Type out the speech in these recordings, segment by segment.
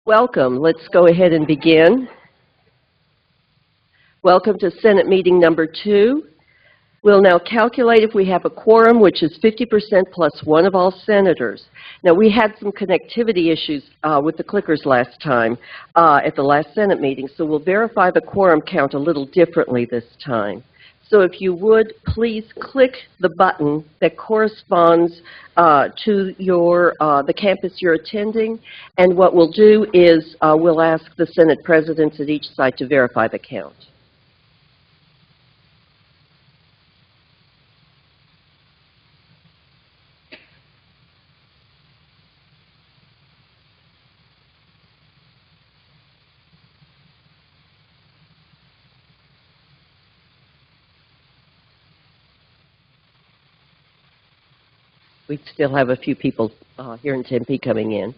Welcome. Let's go ahead and begin. Welcome to Senate meeting number 2. We'll now calculate if we have a quorum, which is 50% plus one of all senators. Now, we had some connectivity issues with the clickers last time at the last Senate meeting, so we'll verify the quorum count a little differently this time. So if you would, please click the button that corresponds to the campus you're attending, and what we'll do is we'll ask the Senate presidents at each site to verify the count. We still have a few people here in Tempe coming in.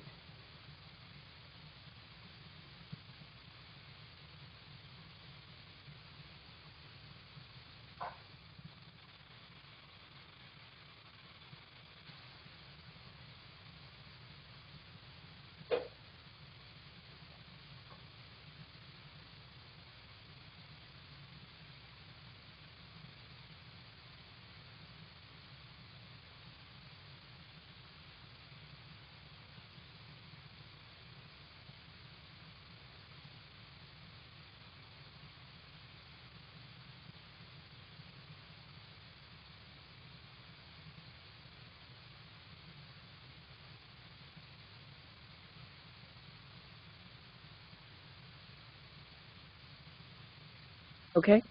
Okay.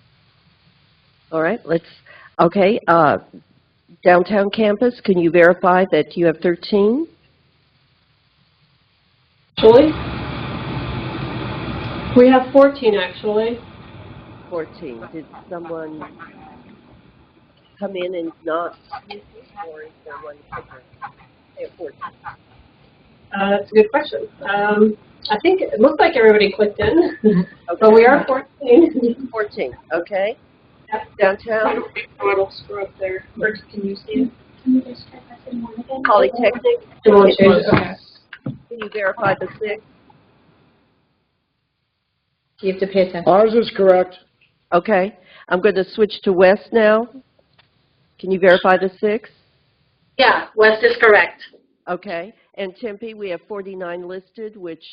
All right, downtown campus, can you verify that you have 13? Actually, we have 14 actually. 14. Did someone come in and not, or is there one clicker? They have 14. That's a good question. I think it looks like everybody clicked in, Okay. but we are 14. 14, okay. Yep. Downtown? It'll screw up there. Or can you see it? Can you just try pressing one again? Polytechnic? Do you want to change it? Okay. Can you verify the 6? You have to pay attention. Ours is correct. Okay. I'm going to switch to West now. Can you verify the 6? Yeah, West is correct. Okay. And Tempe, we have 49 listed, which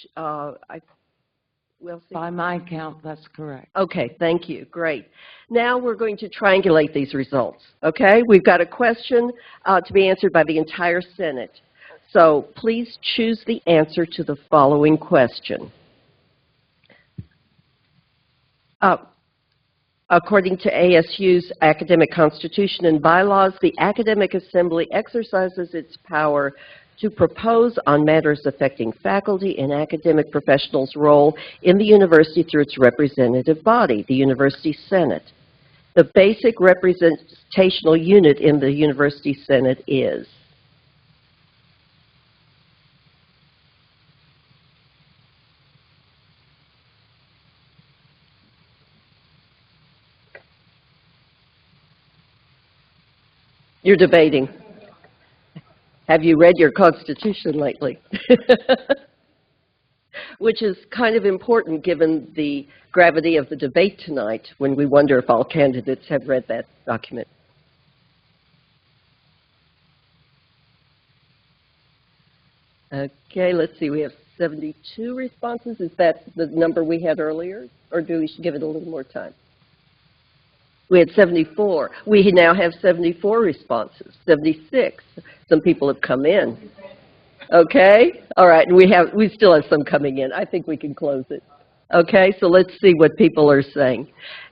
we'll see. By my count, that's correct. Okay, thank you. Great. Now we're going to triangulate these results, okay? We've got a question to be answered by the entire Senate. So please choose the answer to the following question. According to ASU's Academic Constitution and Bylaws, the Academic Assembly exercises its power to propose on matters affecting faculty and academic professionals' role in the university through its representative body, the University Senate. The basic representational unit in the University Senate is? You're debating. Have you read your Constitution lately? Which is kind of important given the gravity of the debate tonight when we wonder if all candidates have read that document. Okay, let's see. We have 72 responses. Is that the number we had earlier? Or do we give it a little more time? We had 74. We now have 74 responses, 76. Some people have come in. Okay? All right, and we still have some coming in. I think we can close it. Okay, so let's see what people are saying.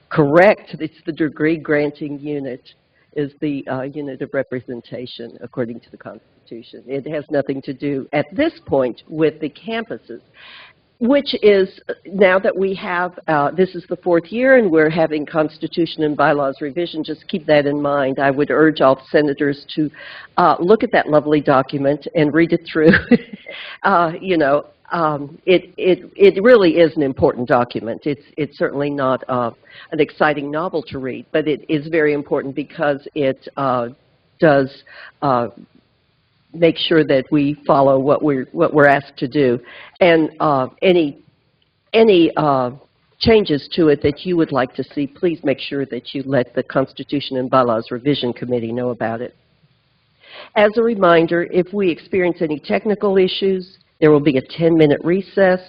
Correct, it's the degree granting unit is the unit of representation according to the Constitution. It has nothing to do at this point with the campuses, which is, now that we have, this is the 4th year and we're having Constitution and Bylaws revision, just keep that in mind. I would urge all senators to look at that lovely document and read it through. It really is an important document. It's certainly not an exciting novel to read, but it is very important because it does make sure that we follow what we're asked to do. And any changes to it that you would like to see, please make sure that you let the Constitution and Bylaws Revision Committee know about it. As a reminder, if we experience any technical issues, there will be a 10-minute recess.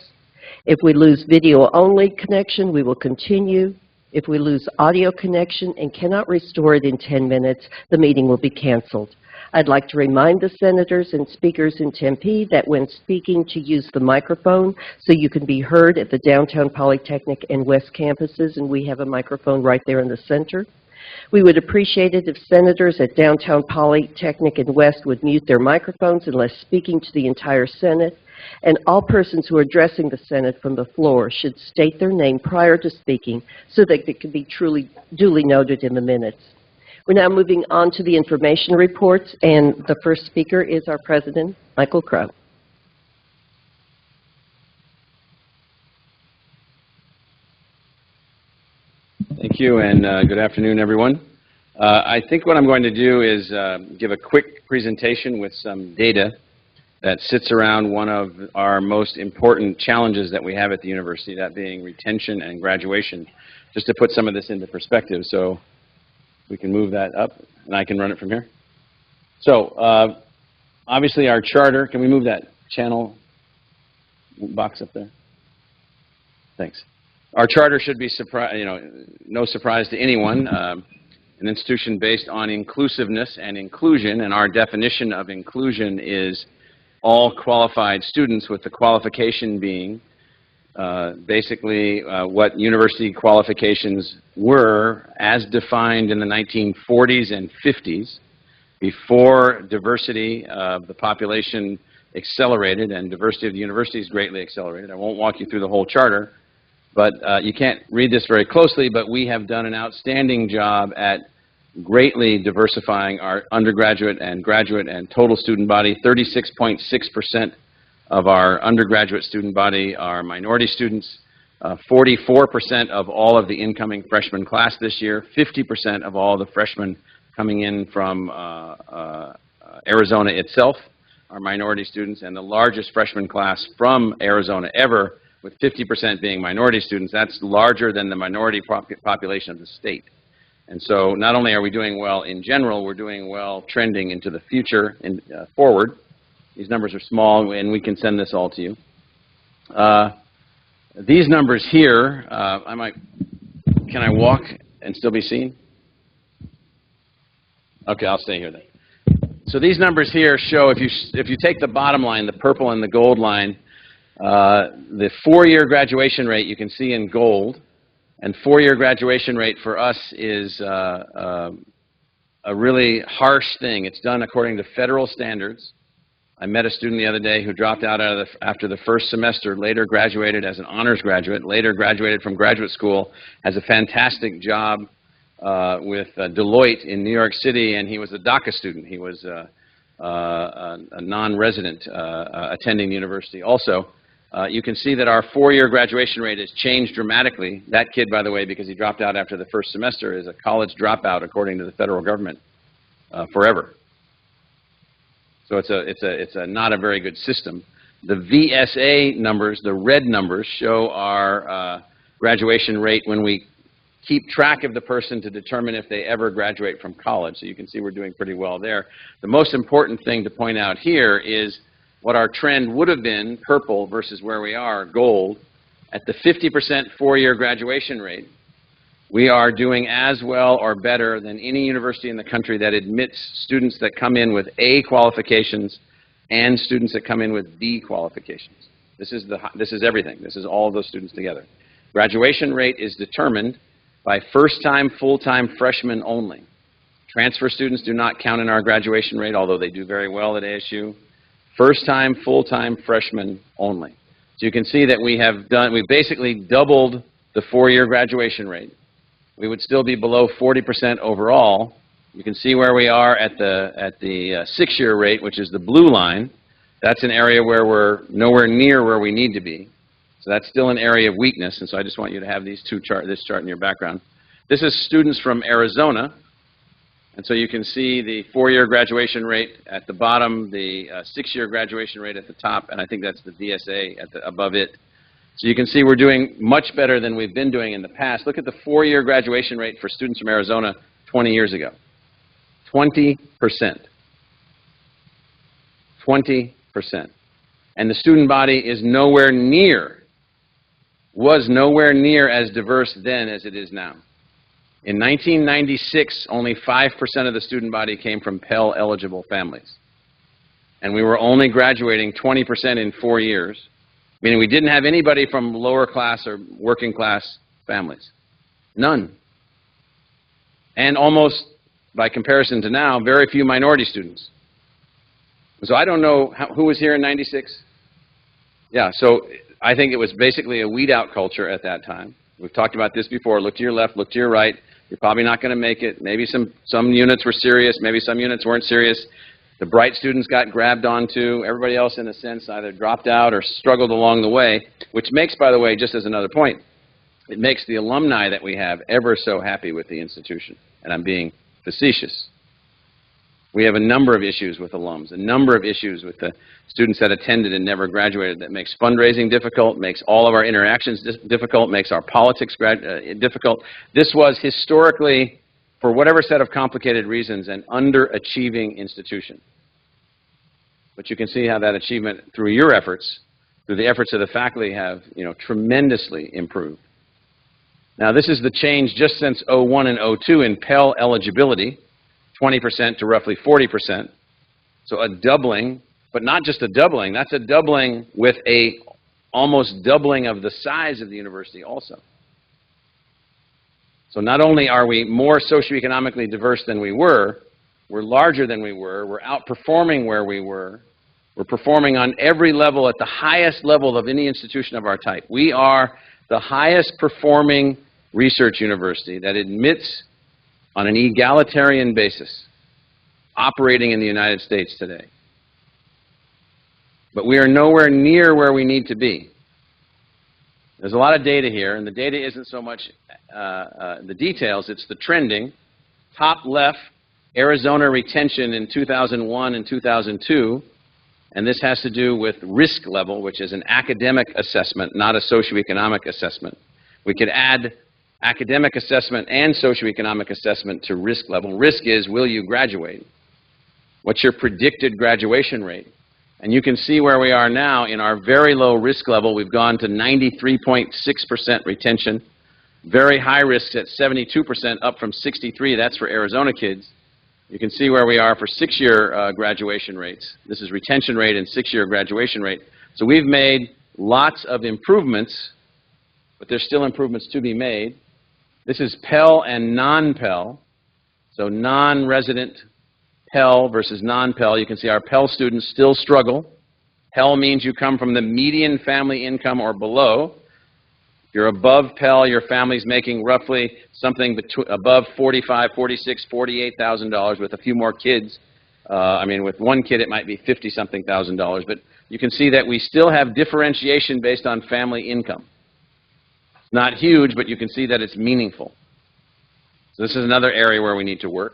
If we lose video-only connection, we will continue. If we lose audio connection and cannot restore it in 10 minutes, the meeting will be canceled. I'd like to remind the senators and speakers in Tempe that when speaking to use the microphone so you can be heard at the Downtown Polytechnic and West campuses, and we have a microphone right there in the center. We would appreciate it if senators at Downtown Polytechnic and West would mute their microphones unless speaking to the entire Senate, and all persons who are addressing the Senate from the floor should state their name prior to speaking so that it can be duly noted in the minutes. We're now moving on to the information reports, and the first speaker is our President, Michael Crow. Thank you, and good afternoon, everyone. I think what I'm going to do is give a quick presentation with some data that sits around one of our most important challenges that we have at the university, that being retention and graduation, just to put some of this into perspective. So we can move that up, and I can run it from here. So obviously our charter, can we move that channel box up there? Thanks. Our charter should be no surprise to anyone. An institution based on inclusiveness and inclusion, and our definition of inclusion is all qualified students, with the qualification being basically what university qualifications were as defined in the 1940s and 50s, before diversity of the population accelerated and diversity of the universities greatly accelerated. I won't walk you through the whole charter, but you can't read this very closely, but we have done an outstanding job at greatly diversifying our undergraduate and graduate and total student body. 36.6% of our undergraduate student body are minority students, 44% of all of the incoming freshman class this year, 50% of all the freshmen coming in from Arizona itself are minority students, and the largest freshman class from Arizona ever, with 50% being minority students. That's larger than the minority population of the state. And so not only are we doing well in general, we're doing well trending into the future and forward. These numbers are small, and we can send this all to you. These numbers here, can I walk and still be seen? Okay, I'll stay here then. So these numbers here show, if you take the bottom line, the purple and the gold line, the four-year graduation rate you can see in gold, and four-year graduation rate for us is a really harsh thing. It's done according to federal standards. I met a student the other day who dropped out after the first semester, later graduated as an honors graduate, later graduated from graduate school, has a fantastic job with Deloitte in New York City, and he was a DACA student. He was a non-resident attending the university also. You can see that our four-year graduation rate has changed dramatically. That kid, by the way, because he dropped out after the first semester, is a college dropout according to the federal government forever. So it's not a very good system. The VSA numbers, the red numbers, show our graduation rate when we keep track of the person to determine if they ever graduate from college. So you can see we're doing pretty well there. The most important thing to point out here is what our trend would have been, purple, versus where we are, gold. At the 50% four-year graduation rate, we are doing as well or better than any university in the country that admits students that come in with A qualifications and students that come in with B qualifications. This is everything. This is all of those students together. Graduation rate is determined by first-time, full-time freshmen only. Transfer students do not count in our graduation rate, although they do very well at ASU. First-time, full-time freshmen only. So you can see that we've basically doubled the four-year graduation rate. We would still be below 40% overall. You can see where we are at the six-year rate, which is the blue line. That's an area where we're nowhere near where we need to be. So that's still an area of weakness, and so I just want you to have this chart in your background. This is students from Arizona. And so you can see the 4-year graduation rate at the bottom, the 6-year graduation rate at the top, and I think that's the VSA at the, above it. So you can see we're doing much better than we've been doing in the past. Look at the 4-year graduation rate for students from Arizona 20 years ago. 20%. 20%. And the student body is nowhere near, was nowhere near as diverse then as it is now. In 1996, only 5% of the student body came from Pell-eligible families. And we were only graduating 20% in 4 years, meaning we didn't have anybody from lower class or working class families. None. And almost, by comparison to now, very few minority students. So I don't know who was here in 96? Yeah, so I think it was basically a weed-out culture at that time. We've talked about this before. Look to your left, look to your right. You're probably not going to make it. Maybe some units were serious. Maybe some units weren't serious. The bright students got grabbed onto. Everybody else, in a sense, either dropped out or struggled along the way, which makes, by the way, just as another point, it makes the alumni that we have ever so happy with the institution. And I'm being facetious. We have a number of issues with alums, a number of issues with the students that attended and never graduated that makes fundraising difficult, makes all of our interactions difficult, makes our politics difficult. This was historically, for whatever set of complicated reasons, an underachieving institution. But you can see how that achievement, through your efforts, through the efforts of the faculty, have, tremendously improved. Now, this is the change just since 01 and 02 in Pell eligibility. 20% to roughly 40%. So a doubling, but not just a doubling. That's a doubling with a almost doubling of the size of the university also. So not only are we more socioeconomically diverse than we were, we're larger than we were, we're outperforming where we were, we're performing on every level at the highest level of any institution of our type. We are the highest performing research university that admits on an egalitarian basis, operating in the United States today. But we are nowhere near where we need to be. There's a lot of data here, and the data isn't so much the details, it's the trending. Top left, Arizona retention in 2001 and 2002, and this has to do with risk level, which is an academic assessment, not a socioeconomic assessment. We could add academic assessment and socioeconomic assessment to risk level. Risk is, will you graduate? What's your predicted graduation rate? And you can see where we are now in our very low risk level. We've gone to 93.6% retention. Very high risk at 72%, up from 63. That's for Arizona kids. You can see where we are for 6-year graduation rates. This is retention rate and 6-year graduation rate. So we've made lots of improvements, but there's still improvements to be made. This is Pell and non-Pell, so non-resident Pell versus non-Pell. You can see our Pell students still struggle. Pell means you come from the median family income or below. If you're above Pell, your family's making roughly something above $45,000, $46,000, $48,000 with a few more kids. With one kid it might be $50-something thousand, but you can see that we still have differentiation based on family income. Not huge, but you can see that it's meaningful. So this is another area where we need to work.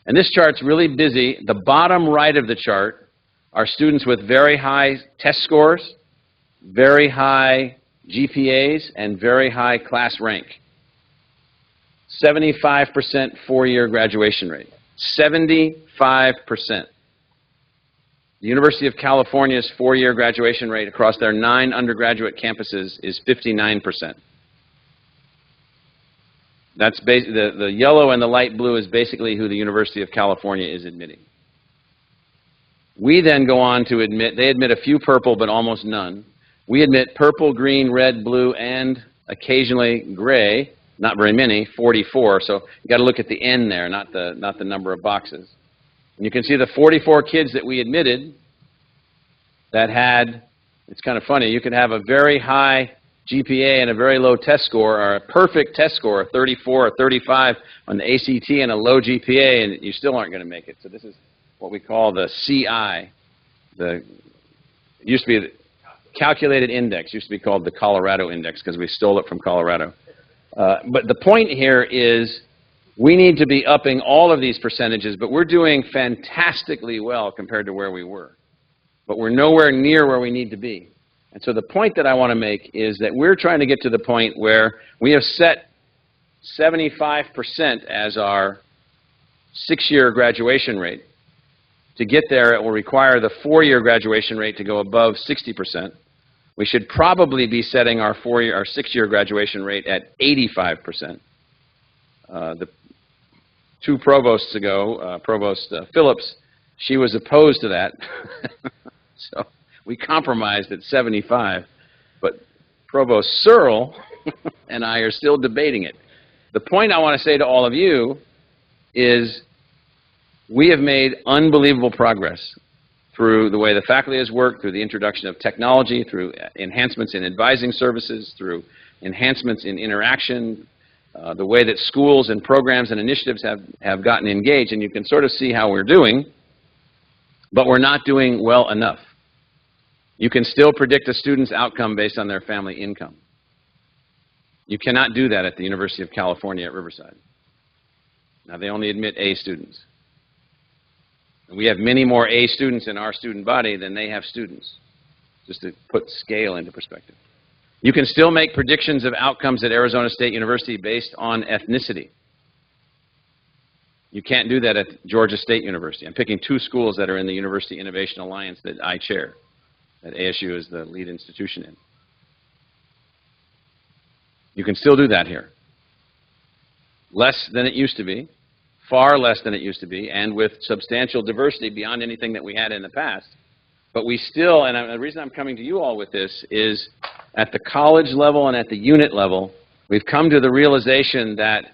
And this chart's really busy. The bottom right of the chart are students with very high test scores, very high GPAs, and very high class rank. 75% 4-year graduation rate. 75%. The University of California's 4-year graduation rate across their 9 undergraduate campuses is 59%. That's the yellow and the light blue is basically who the University of California is admitting. We then go on to admit, they admit a few purple but almost none. We admit purple, green, red, blue, and occasionally gray, not very many, 44. So you got to look at the N there, not the number of boxes. And you can see the 44 kids that we admitted that had, it's kind of funny, you could have a very high GPA and a very low test score, or a perfect test score, a 34 or 35 on the ACT and a low GPA, and you still aren't going to make it. So this is what we call the CI. It used to be the calculated index, used to be called the Colorado index because we stole it from Colorado. But the point here is We need to be upping all of these percentages, but we're doing fantastically well compared to where we were. But we're nowhere near where we need to be. And so the point that I want to make is that we're trying to get to the point where we have set 75% as our 6-year graduation rate. To get there, it will require the 4-year graduation rate to go above 60%. We should probably be setting our 6-year graduation rate at 85%. The 2 provosts ago, Provost Phillips, she was opposed to that. So we compromised at 75. But Provost Searle and I are still debating it. The point I want to say to all of you is we have made unbelievable progress through the way the faculty has worked, through the introduction of technology, through enhancements in advising services, through enhancements in interaction, the way that schools and programs and initiatives have gotten engaged, and you can sort of see how we're doing, but we're not doing well enough. You can still predict a student's outcome based on their family income. You cannot do that at the University of California at Riverside. Now, they only admit A students. And we have many more A students in our student body than they have students, just to put scale into perspective. You can still make predictions of outcomes at Arizona State University based on ethnicity. You can't do that at Georgia State University. I'm picking 2 schools that are in the University Innovation Alliance that I chair, that ASU is the lead institution in. You can still do that here. Less than it used to be, far less than it used to be, and with substantial diversity beyond anything that we had in the past. But we still, and the reason I'm coming to you all with this is at the college level and at the unit level, we've come to the realization that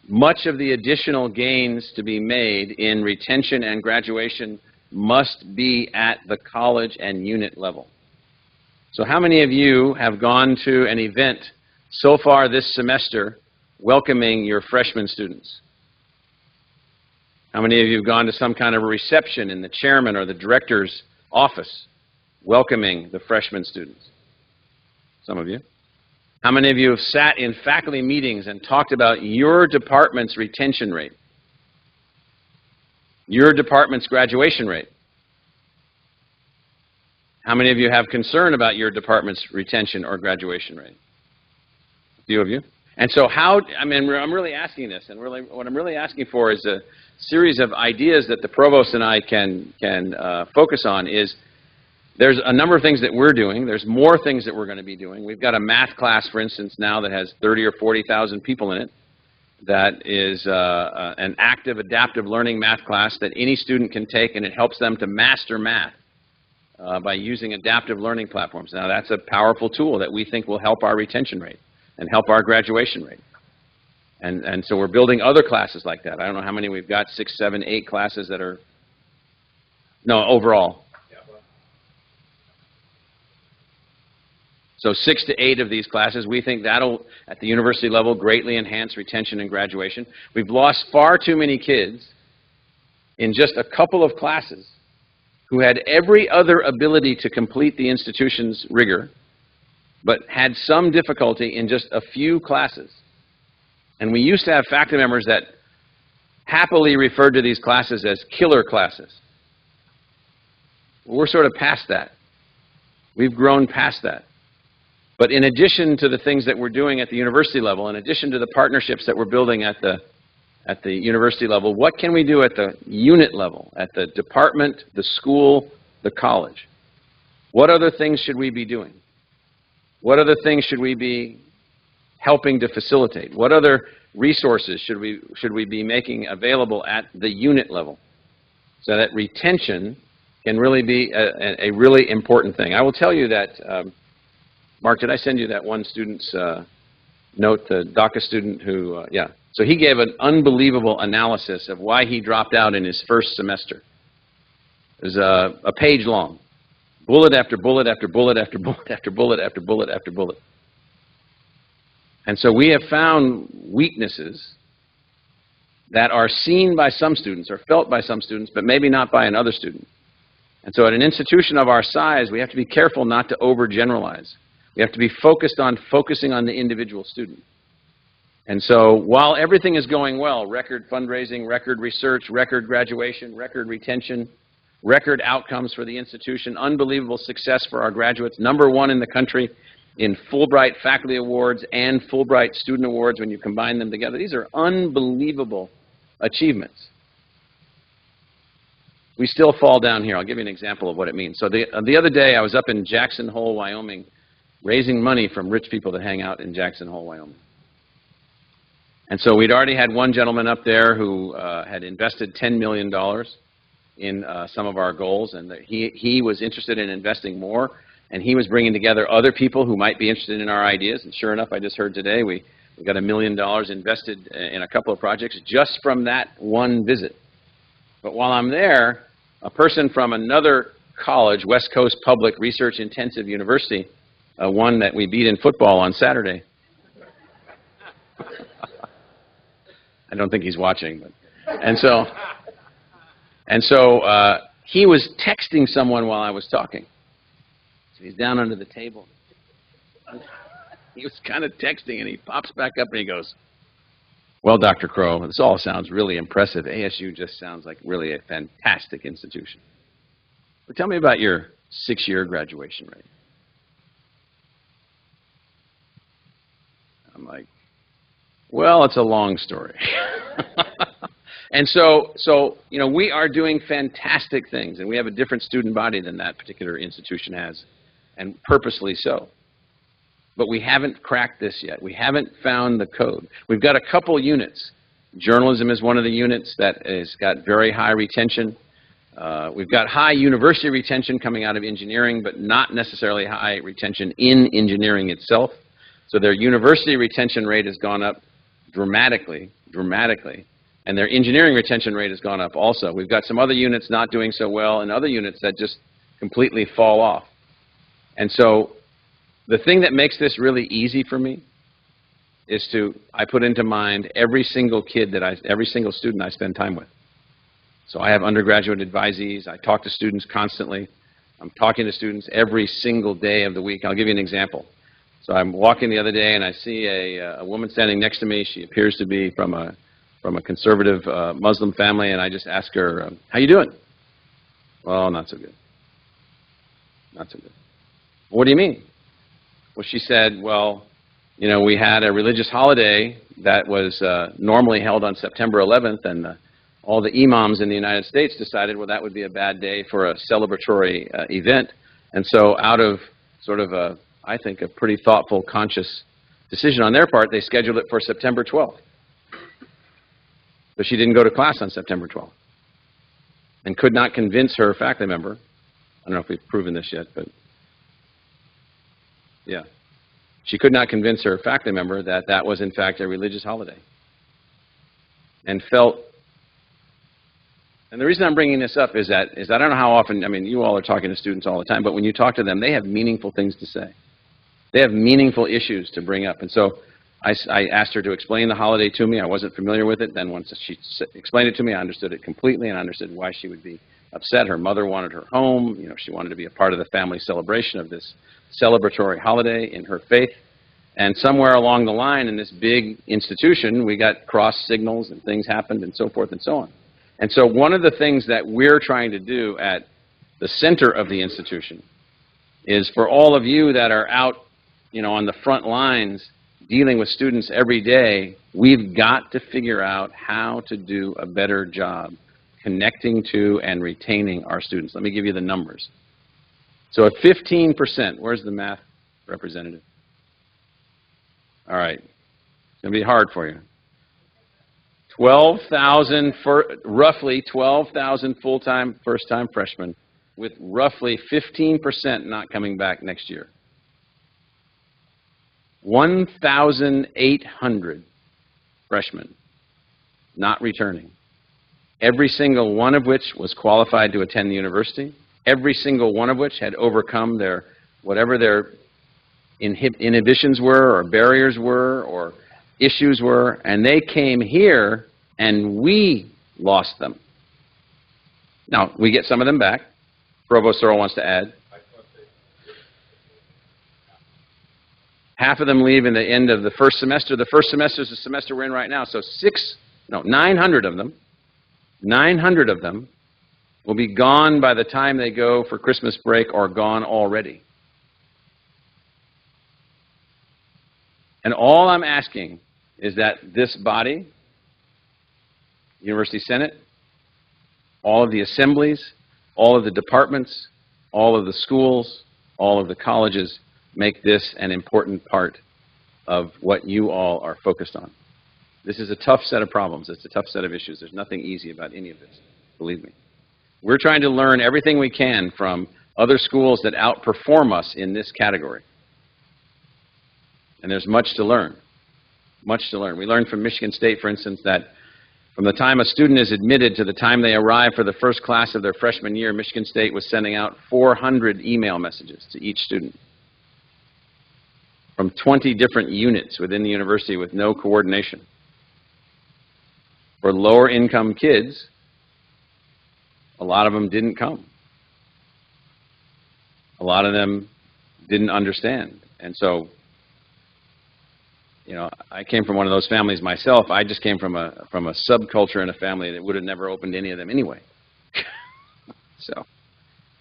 much of the additional gains to be made in retention and graduation must be at the college and unit level. So how many of you have gone to an event so far this semester welcoming your freshman students? How many of you have gone to some kind of a reception in the chairman or the director's office welcoming the freshman students? Some of you. How many of you have sat in faculty meetings and talked about your department's retention rate? Your department's graduation rate? How many of you have concern about your department's retention or graduation rate? A few of you. And so how, I'm really asking this, and really what I'm really asking for is a series of ideas that the provost and I can focus on. Is there's a number of things that we're doing. There's more things that we're going to be doing. We've got a math class, for instance, now that has 30 or 40,000 people in it. That is an active, adaptive learning math class that any student can take, and it helps them to master math by using adaptive learning platforms. Now, that's a powerful tool that we think will help our retention rate and help our graduation rate. And so we're building other classes like that. I don't know how many we've got, 6, 7, 8 classes that are, no, overall. So 6 to 8 of these classes, we think that'll, at the university level, greatly enhance retention and graduation. We've lost far too many kids in just a couple of classes who had every other ability to complete the institution's rigor, but had some difficulty in just a few classes. And we used to have faculty members that happily referred to these classes as killer classes. We're sort of past that. We've grown past that. But in addition to the things that we're doing at the university level, in addition to the partnerships that we're building at the university level, what can we do at the unit level, at the department, the school, the college? What other things should we be doing? What other things should we be helping to facilitate? What other resources should we be making available at the unit level so that retention can really be a really important thing? I will tell you that, Mark, did I send you that one student's note, the DACA student who, yeah. So he gave an unbelievable analysis of why he dropped out in his first semester. It was a page long. Bullet after bullet after bullet after bullet after bullet after bullet after bullet. And so we have found weaknesses that are seen by some students or felt by some students, but maybe not by another student. And so at an institution of our size, we have to be careful not to overgeneralize. We have to be focusing on the individual student. And so while everything is going well, record fundraising, record research, record graduation, record retention, record outcomes for the institution, unbelievable success for our graduates, #1 in the country in Fulbright Faculty Awards and Fulbright Student Awards when you combine them together. These are unbelievable achievements. We still fall down here. I'll give you an example of what it means. So the other day, I was up in Jackson Hole, Wyoming, raising money from rich people that hang out in Jackson Hole, Wyoming. And so we'd already had one gentleman up there who had invested $10 million in some of our goals, and he was interested in investing more, and he was bringing together other people who might be interested in our ideas. And sure enough, I just heard today we got $1 million invested in a couple of projects just from that one visit. But while I'm there, a person from another college, West Coast Public Research Intensive University, one that we beat in football on Saturday. I don't think he's watching, but and so he was texting someone while I was talking. So he's down under the table. He was kind of texting, and he pops back up and he goes, "Well, Dr. Crow, this all sounds really impressive. ASU just sounds like really a fantastic institution. But tell me about your 6-year graduation rate." I'm like, well, it's a long story. And so, you know, we are doing fantastic things, and we have a different student body than that particular institution has, and purposely so. But we haven't cracked this yet. We haven't found the code. We've got a couple units. Journalism is one of the units that has got very high retention. We've got high university retention coming out of engineering, but not necessarily high retention in engineering itself. So their university retention rate has gone up dramatically, and their engineering retention rate has gone up also. We've got some other units not doing so well and other units that just completely fall off. And so the thing that makes this really easy for me is I put into mind every single every single student I spend time with. So I have undergraduate advisees. I talk to students constantly. I'm talking to students every single day of the week. I'll give you an example. So I'm walking the other day, and I see a woman standing next to me. She appears to be from a conservative Muslim family, and I just ask her, "How you doing?" "Well, not so good. Not so good." "What do you mean?" Well, she said, "Well, you know, we had a religious holiday that was normally held on September 11th, and all the imams in the United States decided, well, that would be a bad day for a celebratory event. And so out of sort of I think, a pretty thoughtful, conscious decision on their part, they scheduled it for September 12th. But she didn't go to class on September 12th and could not convince her faculty member. I don't know if we've proven this yet, but yeah. She could not convince her faculty member that that was, in fact, a religious holiday. And felt, and the reason I'm bringing this up is I don't know how often, I mean, you all are talking to students all the time, but when you talk to them, they have meaningful things to say. They have meaningful issues to bring up. And so I asked her to explain the holiday to me. I wasn't familiar with it. Then once she explained it to me, I understood it completely, and I understood why she would be upset. Her mother wanted her home. You know, she wanted to be a part of the family celebration of this celebratory holiday in her faith. And somewhere along the line in this big institution, we got cross signals and things happened and so forth and so on. And so one of the things that we're trying to do at the center of the institution is for all of you that are out, you know, on the front lines dealing with students every day, we've got to figure out how to do a better job connecting to and retaining our students. Let me give you the numbers. So at 15%, where's the math representative? All right, it's going to be hard for you. 12,000, roughly 12,000 full-time first-time freshmen, with roughly 15% not coming back next year. 1,800 freshmen not returning, every single one of which was qualified to attend the university, every single one of which had overcome their, whatever their inhibitions were or barriers were or issues were, and they came here and we lost them. Now, we get some of them back. Provost Searle wants to add. Half of them leave in the end of the first semester. The first semester is the semester we're in right now. So 900 of them, 900 of them will be gone by the time they go for Christmas break or gone already. And all I'm asking is that this body, University Senate, all of the assemblies, all of the departments, all of the schools, all of the colleges make this an important part of what you all are focused on. This is a tough set of problems. It's a tough set of issues. There's nothing easy about any of this, believe me. We're trying to learn everything we can from other schools that outperform us in this category. And there's much to learn, much to learn. We learned from Michigan State, for instance, that from the time a student is admitted to the time they arrive for the first class of their freshman year, Michigan State was sending out 400 email messages to each student from 20 different units within the university with no coordination. For lower income kids, a lot of them didn't come. A lot of them didn't understand. And so, you know, I came from one of those families myself. I just came from a subculture in a family that would have never opened any of them anyway. So,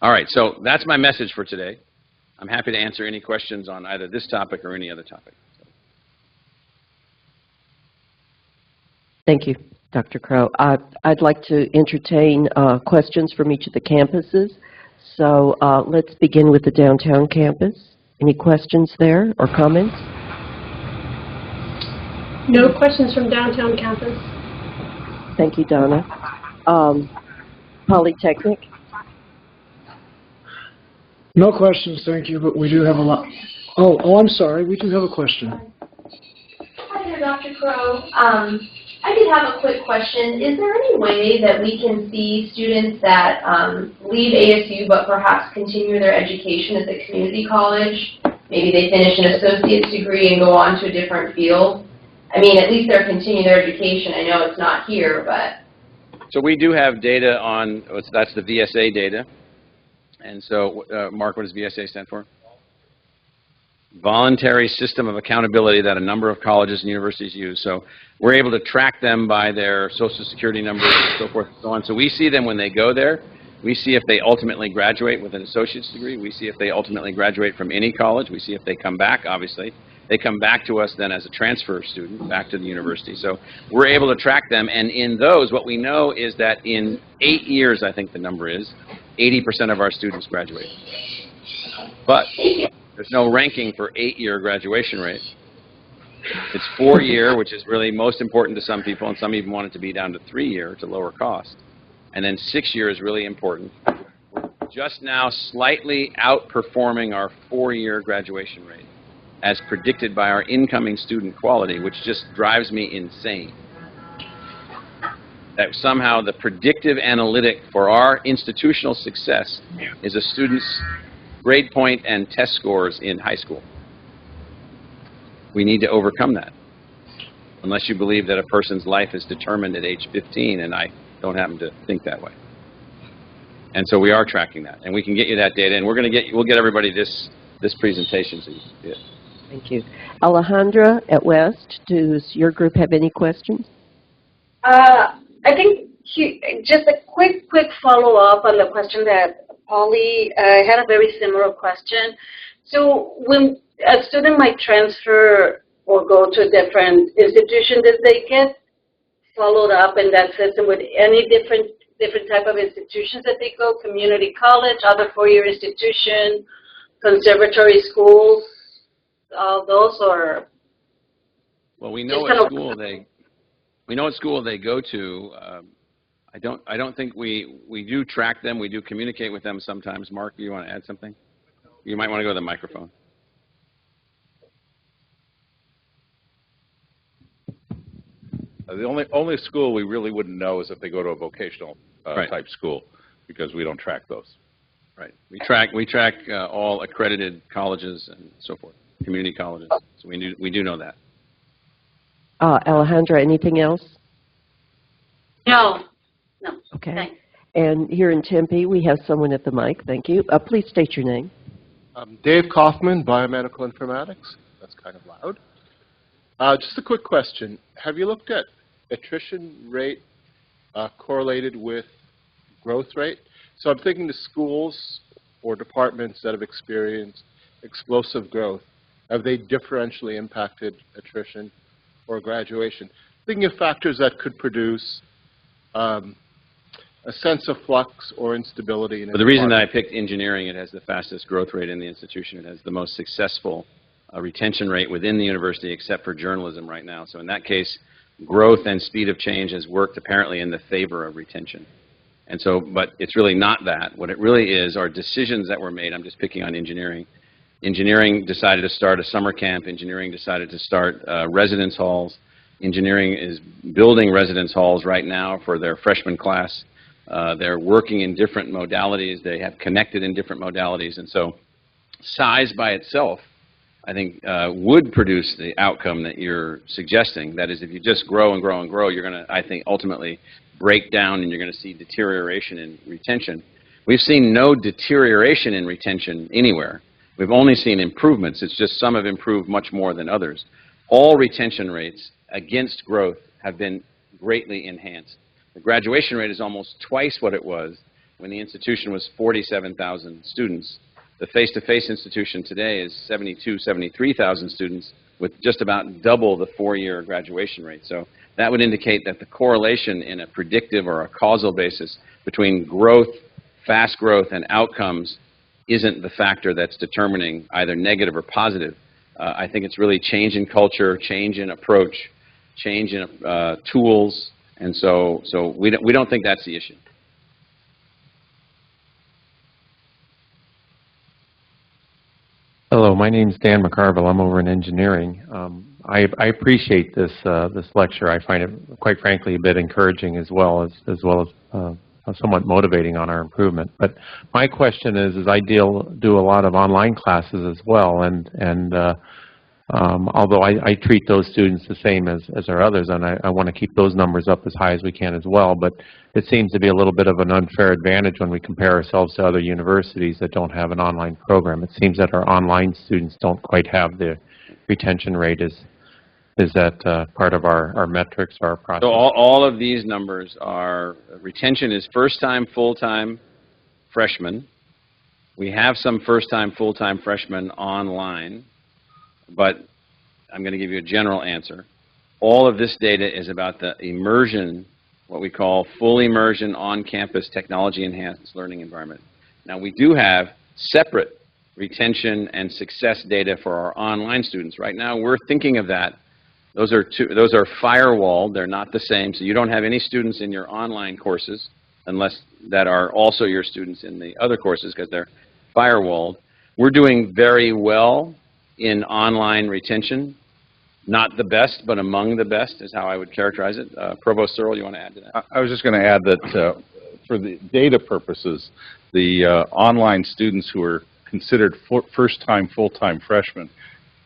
all right, so that's my message for today. I'm happy to answer any questions on either this topic or any other topic. Thank you, Dr. Crow. I'd like to entertain questions from each of the campuses. So let's begin with the downtown campus. Any questions there or comments? No questions from downtown campus. Thank you, Donna. Polytechnic? No questions, thank you, but we do have a lot. Oh, I'm sorry, we do have a question. Hi there, Dr. Crow. I did have a quick question. Is there any way that we can see students that leave ASU but perhaps continue their education at the community college? Maybe they finish an associate's degree and go on to a different field? I mean, at least they're continuing their education. I know it's not here, but... So we do have data on, that's the VSA data. And so, Mark, what does VSA stand for? Voluntary System of Accountability that a number of colleges and universities use. So we're able to track them by their social security numbers and so forth and so on. So we see them when they go there. We see if they ultimately graduate with an associate's degree. We see if they ultimately graduate from any college. We see if they come back, obviously. They come back to us then as a transfer student back to the university. So we're able to track them. And in those, what we know is that in 8 years, I think the number is, 80% of our students graduate. But there's no ranking for 8-year graduation rate. It's 4-year, which is really most important to some people, and some even want it to be down to 3-year to lower cost. And then 6-year is really important. We're just now slightly outperforming our 4-year graduation rate as predicted by our incoming student quality, which just drives me insane. That somehow the predictive analytic for our institutional success is a student's grade point and test scores in high school. We need to overcome that, unless you believe that a person's life is determined at age 15, and I don't happen to think that way. And so we are tracking that, and we can get you that data, and we'll get everybody this presentation so you can see it. Thank you. Alejandra at West, does your group have any questions? I think just a quick follow-up on the question that Polly had a very similar question. So when a student might transfer or go to a different institution, does they get followed up in that system with any different type of institutions that they go? Community college, other four-year institution, conservatory schools, all those, or? Well, we know what school they go to. I don't think we do track them. We do communicate with them sometimes. Mark, do you want to add something? You might want to go to the microphone. The only school we really wouldn't know is if they go to a vocational type school, because we don't track those. Right. We track all accredited colleges and so forth, community colleges. So we do know that. Alejandra, anything else? No. Okay. Thanks. And here in Tempe, we have someone at the mic. Thank you. Please state your name. Dave Kaufman, Biomedical Informatics, That's kind of loud. Just a quick question. Have you looked at attrition rate correlated with growth rate? So I'm thinking the schools or departments that have experienced explosive growth, have they differentially impacted attrition or graduation? Thinking of factors that could produce a sense of flux or instability in a But the reason that I department. picked engineering, it has the fastest growth rate in the institution. It has the most successful retention rate within the university, except for journalism right now. So in that case, growth and speed of change has worked apparently in the favor of retention. And so, but it's really not that. What it really is are decisions that were made. I'm just picking on engineering. Engineering decided to start a summer camp. Engineering decided to start residence halls. Engineering is building residence halls right now for their freshman class. They're working in different modalities. They have connected in different modalities. And so size by itself, I think, would produce the outcome that you're suggesting. That is, if you just grow and grow and grow, you're going to, I think, ultimately break down and you're going to see deterioration in retention. We've seen no deterioration in retention anywhere. We've only seen improvements. It's just some have improved much more than others. All retention rates against growth have been greatly enhanced. The graduation rate is almost twice what it was when the institution was 47,000 students. The face-to-face institution today is 72, 73,000 students with just about double the four-year graduation rate. So that would indicate that the correlation in a predictive or a causal basis between growth, fast growth, and outcomes isn't the factor that's determining either negative or positive. I think it's really change in culture, change in approach, change in tools, and so we don't think that's the issue. Hello, my name is Dan McCarville. I'm over in engineering. I appreciate this lecture. I find it, quite frankly, a bit encouraging as well as somewhat motivating on our improvement. But my question is I do a lot of online classes as well, and although I treat those students the same as our others, and I want to keep those numbers up as high as we can as well, but it seems to be a little bit of an unfair advantage when we compare ourselves to other universities that don't have an online program. It seems that our online students don't quite have the retention rate. Is that part of our metrics or our process? So all of these numbers are, retention is first-time, full-time freshmen. We have some first-time, full-time freshmen online, but I'm going to give you a general answer. All of this data is about the immersion, what we call full immersion on-campus technology-enhanced learning environment. Now, we do have separate retention and success data for our online students. Right now, we're thinking of that. Those are firewalled. They're not the same. So you don't have any students in your online courses unless that are also your students in the other courses because they're firewalled. We're doing very well in online retention. Not the best, but among the best is how I would characterize it. Provost Searle, you want to add to that? I was just going to add that for the data purposes, the online students who are considered first-time, full-time freshmen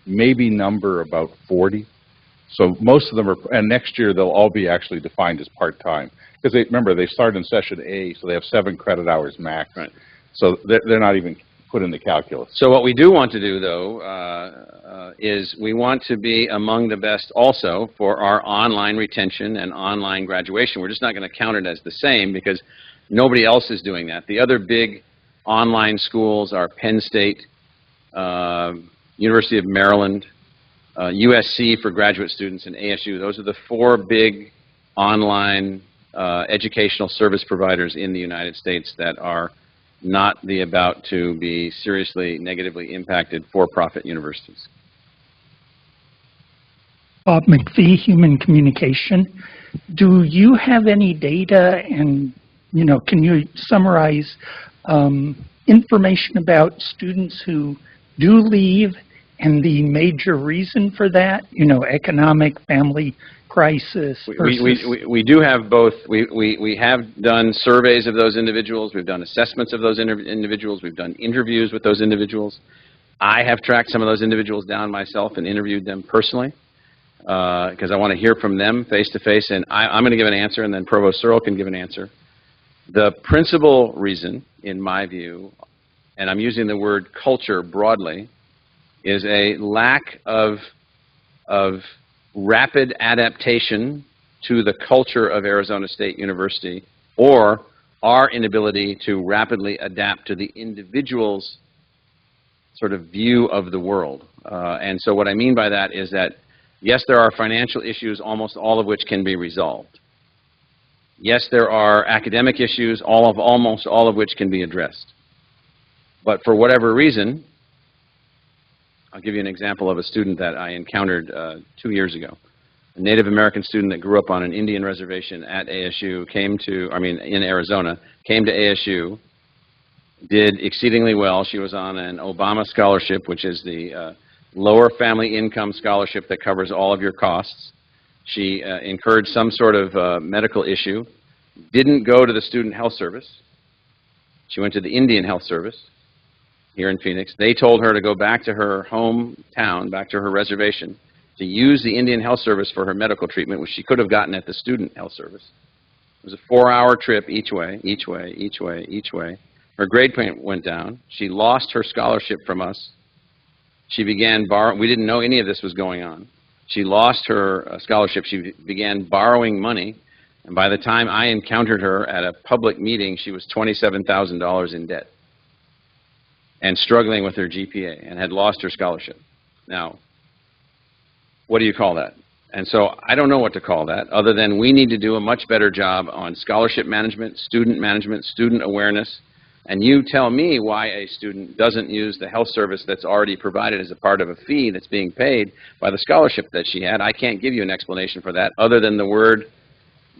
maybe number about 40. So most of them are, and next year they'll all be actually defined as part-time. Because remember, they start in session A, so they have 7 credit hours max. Right. So they're not even put in the calculus. So what we do want to do, though, is we want to be among the best also for our online retention and online graduation. We're just not going to count it as the same because nobody else is doing that. The other big online schools are Penn State, University of Maryland, USC for graduate students, and ASU. Those are the 4 big online educational service providers in the United States that are not the about to be seriously negatively impacted for-profit universities. Bob McPhee, Human Communication. Do you have any data and, can you summarize information about students who do leave and the major reason for that, economic, family crisis versus... We do have both. We have done surveys of those individuals. We've done assessments of those individuals. We've done interviews with those individuals. I have tracked some of those individuals down myself and interviewed them personally because I want to hear from them face-to-face. And I'm going to give an answer, and then Provost Searle can give an answer. The principal reason, in my view, and I'm using the word culture broadly, is a lack of rapid adaptation to the culture of Arizona State University, or our inability to rapidly adapt to the individual's sort of view of the world. And so what I mean by that is that, yes, there are financial issues, almost all of which can be resolved. Yes, there are academic issues, almost all of which can be addressed. But for whatever reason, I'll give you an example of a student that I encountered 2 years ago. A Native American student that grew up on an Indian reservation at ASU in Arizona, came to ASU, did exceedingly well. She was on an Obama scholarship, which is the lower family income scholarship that covers all of your costs. She incurred some sort of medical issue, didn't go to the Student Health Service. She went to the Indian Health Service here in Phoenix. They told her to go back to her hometown, back to her reservation, to use the Indian Health Service for her medical treatment, which she could have gotten at the Student Health Service. It was a 4-hour trip each way, each way, each way, each way. Her grade point went down. She lost her scholarship from us. She began borrowing. We didn't know any of this was going on. She lost her scholarship. She began borrowing money. And by the time I encountered her at a public meeting, she was $27,000 in debt and struggling with her GPA and had lost her scholarship. Now, what do you call that? And so I don't know what to call that, other than we need to do a much better job on scholarship management, student awareness. And you tell me why a student doesn't use the health service that's already provided as a part of a fee that's being paid by the scholarship that she had. I can't give you an explanation for that other than the word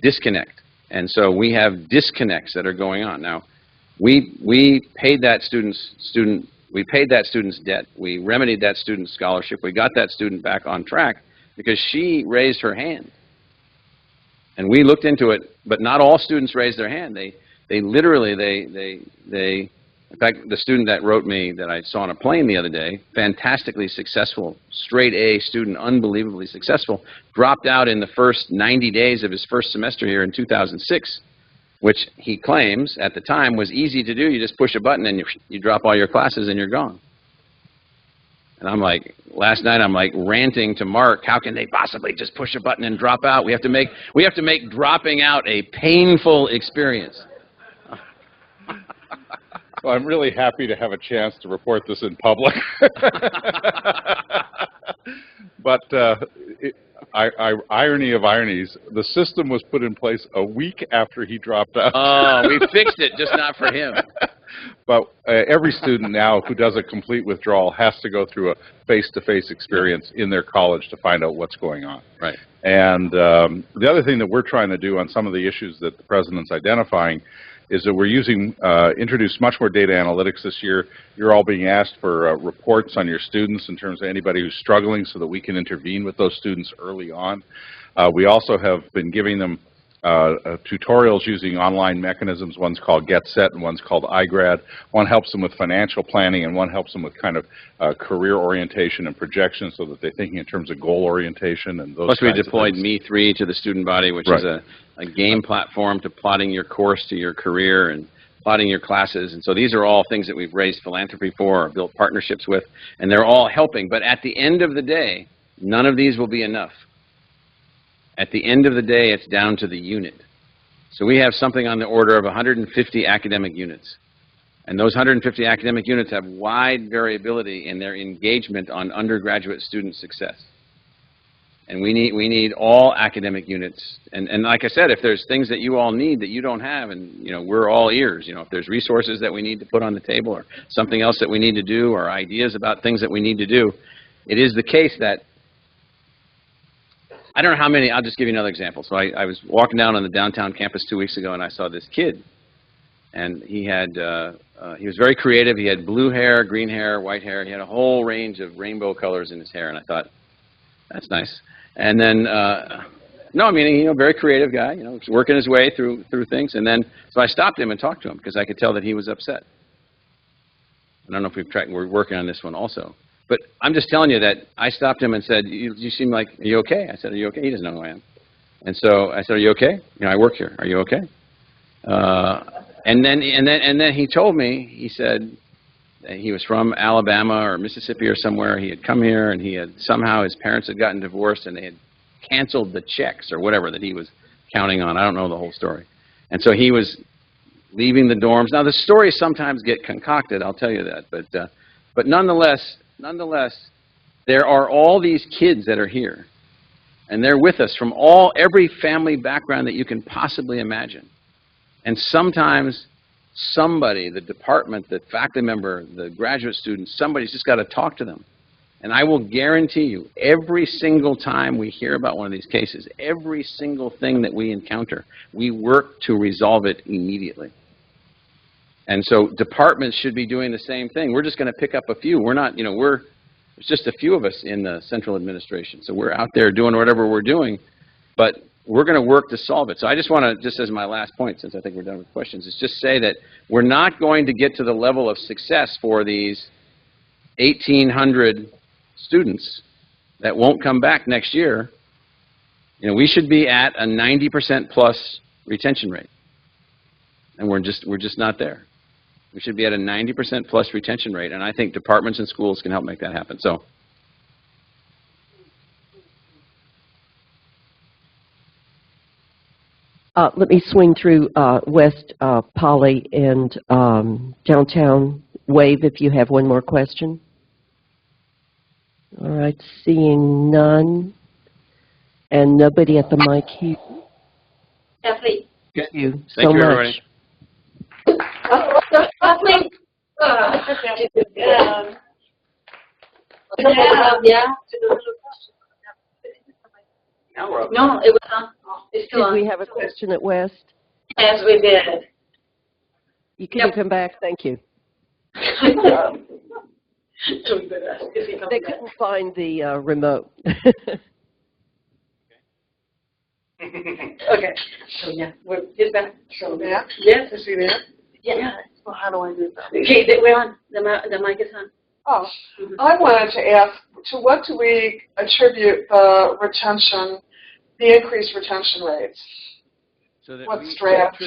disconnect. And so we have disconnects that are going on. Now, we paid that student's debt. We remedied that student's scholarship. We got that student back on track because she raised her hand. And we looked into it, but not all students raised their hand. They literally, in fact, the student that wrote me that I saw on a plane the other day, fantastically successful, straight A student, unbelievably successful, dropped out in the first 90 days of his first semester here in 2006, which he claims at the time was easy to do. You just push a button and you drop all your classes and you're gone. And I'm like, last night I'm like ranting to Mark, how can they possibly just push a button and drop out? We have to make dropping out a painful experience. Well, I'm really happy to have a chance to report this in public. But irony of ironies, the system was put in place a week after he dropped out. Oh, we fixed it, just not for him. But every student now who does a complete withdrawal has to go through a face-to-face experience in their college to find out what's going on. Right. And the other thing that we're trying to do on some of the issues that the President's identifying is that we're introduced much more data analytics this year. You're all being asked for reports on your students in terms of anybody who's struggling so that we can intervene with those students early on. We also have been giving them tutorials using online mechanisms. One's called Get Set and one's called iGrad. One helps them with financial planning and one helps them with kind of career orientation and projection so that they're thinking in terms of goal orientation and those Plus we kinds of deployed things. Me3 to the student body, which is a game platform to plotting your course to your career and plotting your classes. And so these are all things that we've raised philanthropy for or built partnerships with, and they're all helping. But at the end of the day, none of these will be enough. At the end of the day, it's down to the unit. So we have something on the order of 150 academic units. And those 150 academic units have wide variability in their engagement on undergraduate student success. And we need all academic units. And like I said, if there's things that you all need that you don't have, and we're all ears. If there's resources that we need to put on the table or something else that we need to do or ideas about things that we need to do, it is the case that I don't know how many. I'll just give you another example. So I was walking down on the downtown campus 2 weeks ago, and I saw this kid. And he was very creative. He had blue hair, green hair, white hair. He had a whole range of rainbow colors in his hair. And I thought, that's nice. And then, no, I mean, very creative guy, working his way through things. And then, so I stopped him and talked to him because I could tell that he was upset. I don't know if we're working on this one also. But I'm just telling you that I stopped him and said, you seem like, are you okay? I said, are you okay? He doesn't know who I am. And so I said, are you okay? I work here. Are you okay? And then he told me, he said, He was from Alabama or Mississippi or somewhere. He had come here, and he had somehow his parents had gotten divorced, and they had canceled the checks or whatever that he was counting on. I don't know the whole story. And so he was leaving the dorms. Now, the stories sometimes get concocted, I'll tell you that. But nonetheless, there are all these kids that are here, and they're with us from every family background that you can possibly imagine. And sometimes somebody, the department, the faculty member, the graduate student, somebody's just got to talk to them. And I will guarantee you, every single time we hear about one of these cases, every single thing that we encounter, we work to resolve it immediately. And so departments should be doing the same thing. We're just going to pick up a few. We're not, there's just a few of us in the central administration. So we're out there doing whatever we're doing, but we're going to work to solve it. So I just want to, just as my last point, since I think we're done with questions, is just say that we're not going to get to the level of success for these 1,800 students that won't come back next year. We should be at a 90% plus retention rate. And we're just not there. We should be at a 90% plus retention rate, and I think departments and schools can help make that happen. So, let me swing through West Poly and Downtown Wave if you have one more question. All right, seeing none and nobody at the mic here. Kathleen. Thank you thank so you, much. everybody. Kathleen. No, it was not. It's still Did on. we have a question at West? Yes, we did. Can you come back? Thank you. They couldn't find the remote. Okay. So yeah, is that so? Yeah. Yes. Is he there? Yeah. Well, how do I do that? Okay, we're on. The mic is on. Oh, I wanted to ask, to what do we attribute the increased retention rates? So that What's draft?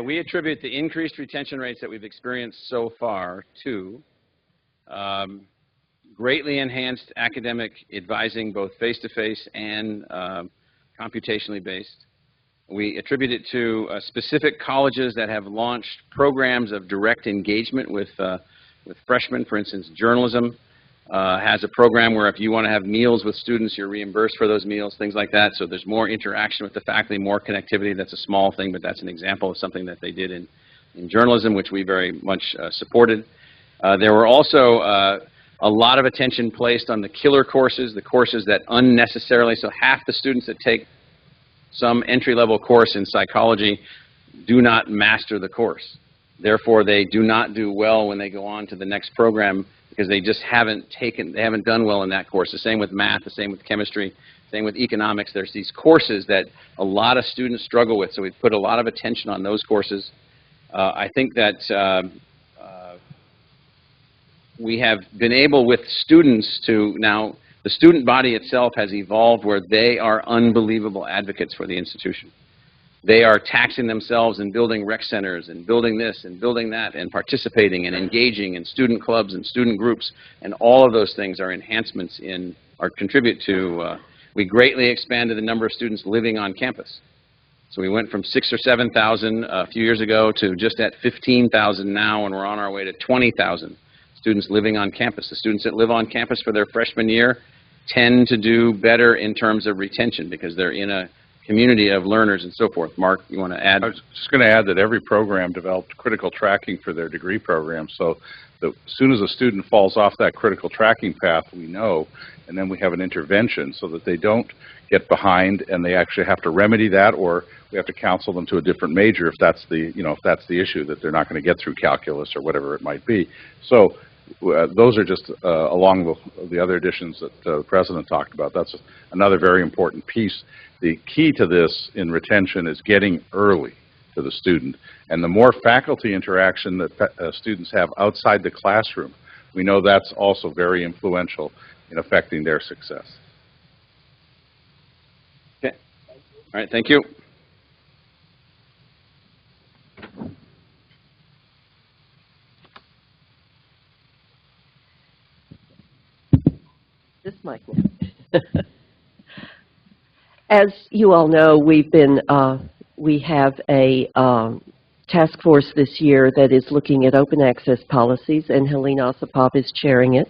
we attribute the increased retention rates that we've experienced so far to greatly enhanced academic advising, both face-to-face and computationally based. We attribute it to specific colleges that have launched programs of direct engagement with freshmen. For instance, journalism has a program where if you want to have meals with students, you're reimbursed for those meals, things like that. So there's more interaction with the faculty, more connectivity. That's a small thing, but that's an example of something that they did in journalism, which we very much supported. There were also a lot of attention placed on the killer courses, the courses that unnecessarily, so half the students that take some entry-level course in psychology do not master the course. Therefore, they do not do well when they go on to the next program because they just haven't done well in that course. The same with math, the same with chemistry, same with economics. There's these courses that a lot of students struggle with, so we've put a lot of attention on those courses. I think that we have been able with students to now, the student body itself has evolved where they are unbelievable advocates for the institution. They are taxing themselves and building rec centers and building this and building that and participating and engaging in student clubs and student groups, and all of those things are enhancements or contribute to, we greatly expanded the number of students living on campus. So we went from 6,000 or 7,000 a few years ago to just at 15,000 now, and we're on our way to 20,000 students living on campus. The students that live on campus for their freshman year tend to do better in terms of retention because they're in a community of learners and so forth. Mark, you want to add? I was just going to add that every program developed critical tracking for their degree program, so that as soon as a student falls off that critical tracking path, we know, and then we have an intervention so that they don't get behind and they actually have to remedy that, or we have to counsel them to a different major if that's the, if that's the issue, that they're not going to get through calculus or whatever it might be. So those are just along the other additions that the President talked about. That's another very important piece. The key to this in retention is getting early to the student. And the more faculty interaction that students have outside the classroom, we know that's also very influential in affecting their success. Okay. All right, thank you. mic now. As you all know, we have a task force this year that is looking at open access policies, and Helena Osipov is chairing it.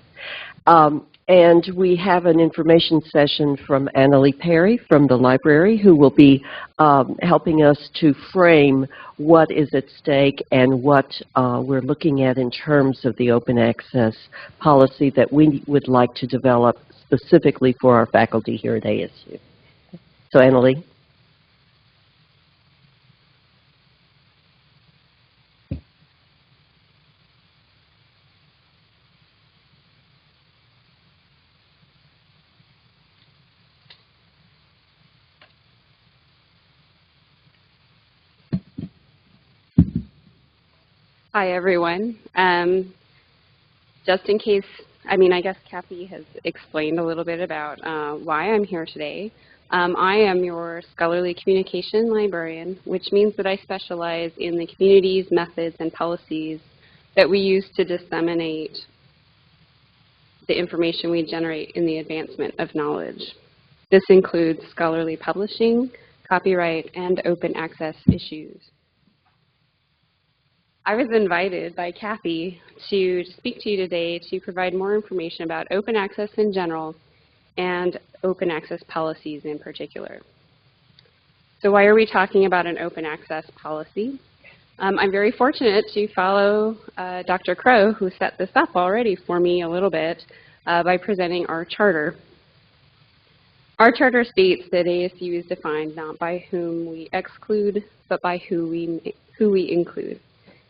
And we have an information session from Annalie Perry from the library, who will be helping us to frame what is at stake and what we're looking at in terms of the open access policy that we would like to develop specifically for our faculty here at ASU. So, Annalie. Hi, everyone. Just in case, I guess Kathy has explained a little bit about why I'm here today. I am your scholarly communication librarian, which means that I specialize in the communities, methods, and policies that we use to disseminate the information we generate in the advancement of knowledge. This includes scholarly publishing, copyright, and open access issues. I was invited by Kathy to speak to you today to provide more information about open access in general and open access policies in particular. So why are we talking about an open access policy? I'm very fortunate to follow Dr. Crow, who set this up already for me a little bit by presenting our charter. Our charter states that ASU is defined not by whom we exclude, but by who we include.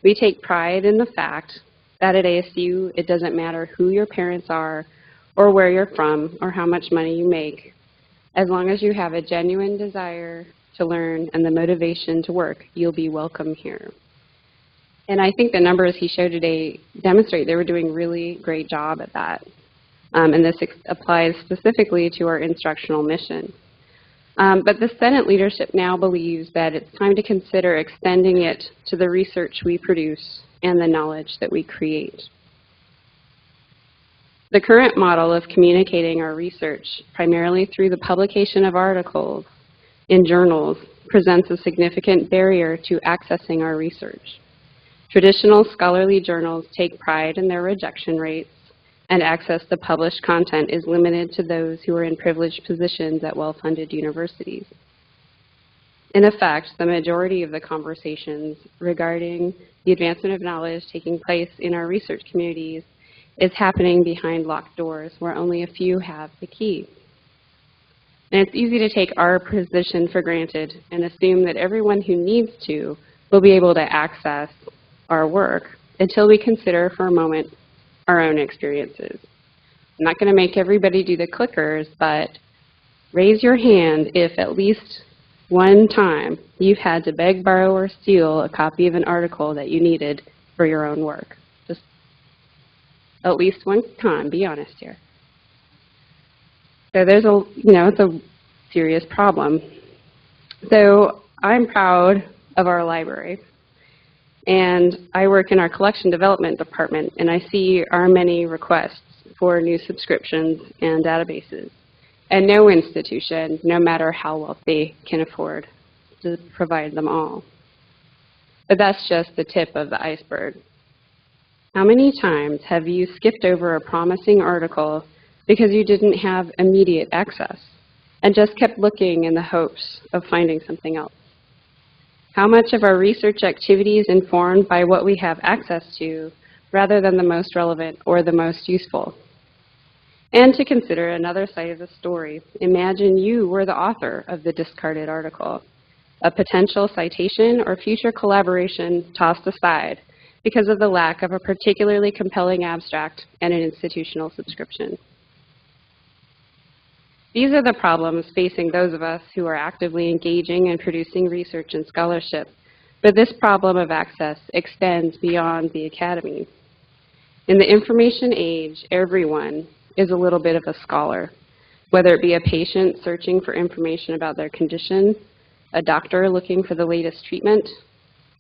We take pride in the fact that at ASU, it doesn't matter who your parents are or where you're from or how much money you make. As long as you have a genuine desire to learn and the motivation to work, you'll be welcome here. And I think the numbers he showed today demonstrate they were doing a really great job at that. And this applies specifically to our instructional mission. But the Senate leadership now believes that it's time to consider extending it to the research we produce and the knowledge that we create. The current model of communicating our research, primarily through the publication of articles in journals, presents a significant barrier to accessing our research. Traditional scholarly journals take pride in their rejection rates, and access to published content is limited to those who are in privileged positions at well-funded universities. In effect, the majority of the conversations regarding the advancement of knowledge taking place in our research communities is happening behind locked doors where only a few have the key. And it's easy to take our position for granted and assume that everyone who needs to will be able to access our work until we consider for a moment our own experiences. I'm not going to make everybody do the clickers, but raise your hand if at least one time you've had to beg, borrow, or steal a copy of an article that you needed for your own work. Just at least one time, be honest here. So there's it's a serious problem. So I'm proud of our library. And I work in our collection development department, and I see our many requests for new subscriptions and databases. And no institution, no matter how wealthy, can afford to provide them all. But that's just the tip of the iceberg. How many times have you skipped over a promising article because you didn't have immediate access and just kept looking in the hopes of finding something else? How much of our research activity is informed by what we have access to rather than the most relevant or the most useful? And to consider another side of the story, imagine you were the author of the discarded article, a potential citation or future collaboration tossed aside because of the lack of a particularly compelling abstract and an institutional subscription. These are the problems facing those of us who are actively engaging in producing research and scholarship, but this problem of access extends beyond the academy. In the information age, everyone is a little bit of a scholar, whether it be a patient searching for information about their condition, a doctor looking for the latest treatment,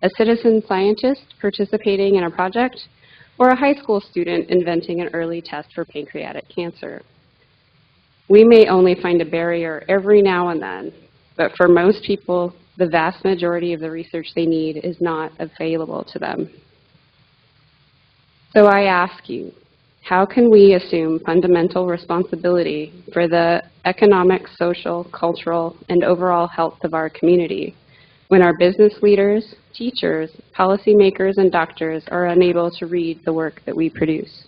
a citizen scientist participating in a project, or a high school student inventing an early test for pancreatic cancer. We may only find a barrier every now and then, but for most people, the vast majority of the research they need is not available to them. So I ask you, how can we assume fundamental responsibility for the economic, social, cultural, and overall health of our community when our business leaders, teachers, policymakers, and doctors are unable to read the work that we produce?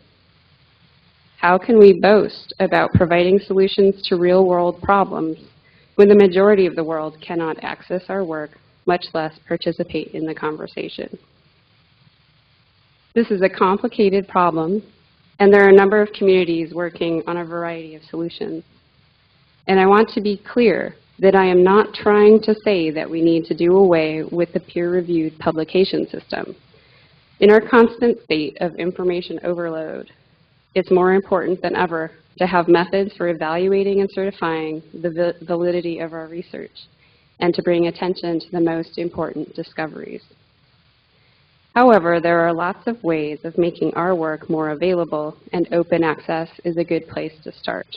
How can we boast about providing solutions to real-world problems when the majority of the world cannot access our work, much less participate in the conversation? This is a complicated problem, and there are a number of communities working on a variety of solutions. And I want to be clear that I am not trying to say that we need to do away with the peer-reviewed publication system. In our constant state of information overload, it's more important than ever to have methods for evaluating and certifying the validity of our research and to bring attention to the most important discoveries. However, there are lots of ways of making our work more available, and open access is a good place to start.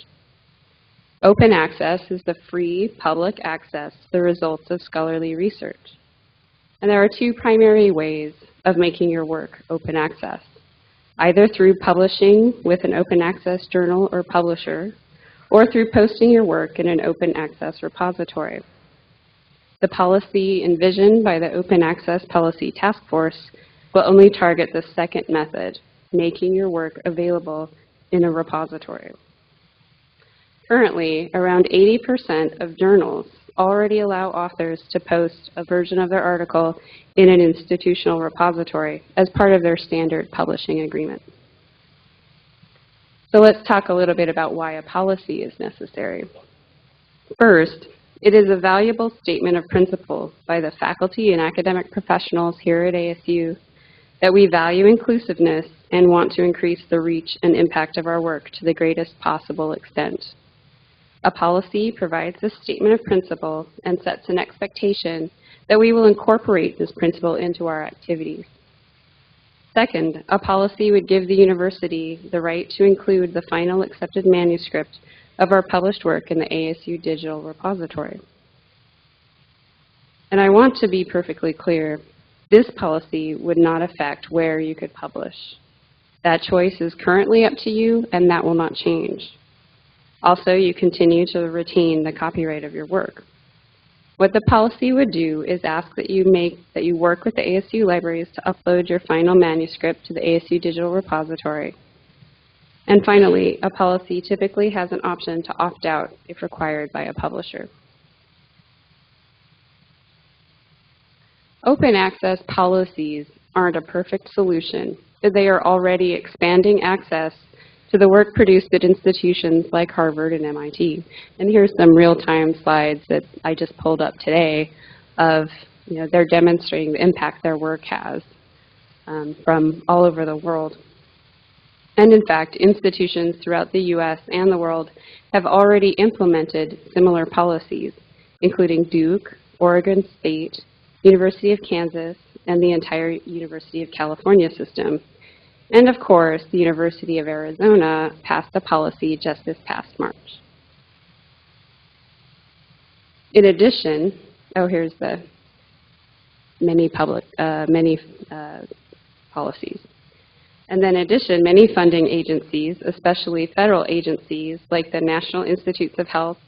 Open access is the free public access to the results of scholarly research. And there are two primary ways of making your work open access: either through publishing with an open access journal or publisher, or through posting your work in an open access repository. The policy envisioned by the Open Access Policy Task Force will only target the second method, making your work available in a repository. Currently, around 80% of journals already allow authors to post a version of their article in an institutional repository as part of their standard publishing agreement. So let's talk a little bit about why a policy is necessary. First, it is a valuable statement of principle by the faculty and academic professionals here at ASU that we value inclusiveness and want to increase the reach and impact of our work to the greatest possible extent. A policy provides a statement of principle and sets an expectation that we will incorporate this principle into our activities. Second, a policy would give the university the right to include the final accepted manuscript of our published work in the ASU Digital Repository. And I want to be perfectly clear, this policy would not affect where you could publish. That choice is currently up to you, and that will not change. Also, you continue to retain the copyright of your work. What the policy would do is ask that you work with the ASU libraries to upload your final manuscript to the ASU Digital Repository. And finally, a policy typically has an option to opt out if required by a publisher. Open access policies aren't a perfect solution, but they are already expanding access to the work produced at institutions like Harvard and MIT. And here's some real-time slides that I just pulled up today of, they're demonstrating the impact their work has from all over the world. And in fact, institutions throughout the US and the world have already implemented similar policies, including Duke, Oregon State, University of Kansas, and the entire University of California system. And of course, the University of Arizona passed a policy just this past March. In addition, here's the many policies. And then in addition, many funding agencies, especially federal agencies like the National Institutes of Health,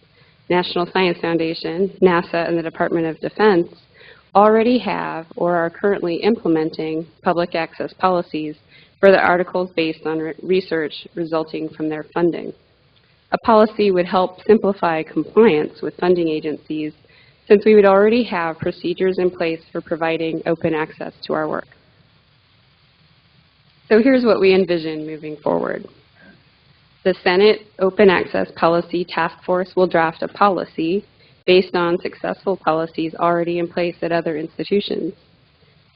National Science Foundation, NASA, and the Department of Defense already have or are currently implementing public access policies for the articles based on research resulting from their funding. A policy would help simplify compliance with funding agencies since we would already have procedures in place for providing open access to our work. So here's what we envision moving forward. The Senate Open Access Policy Task Force will draft a policy based on successful policies already in place at other institutions.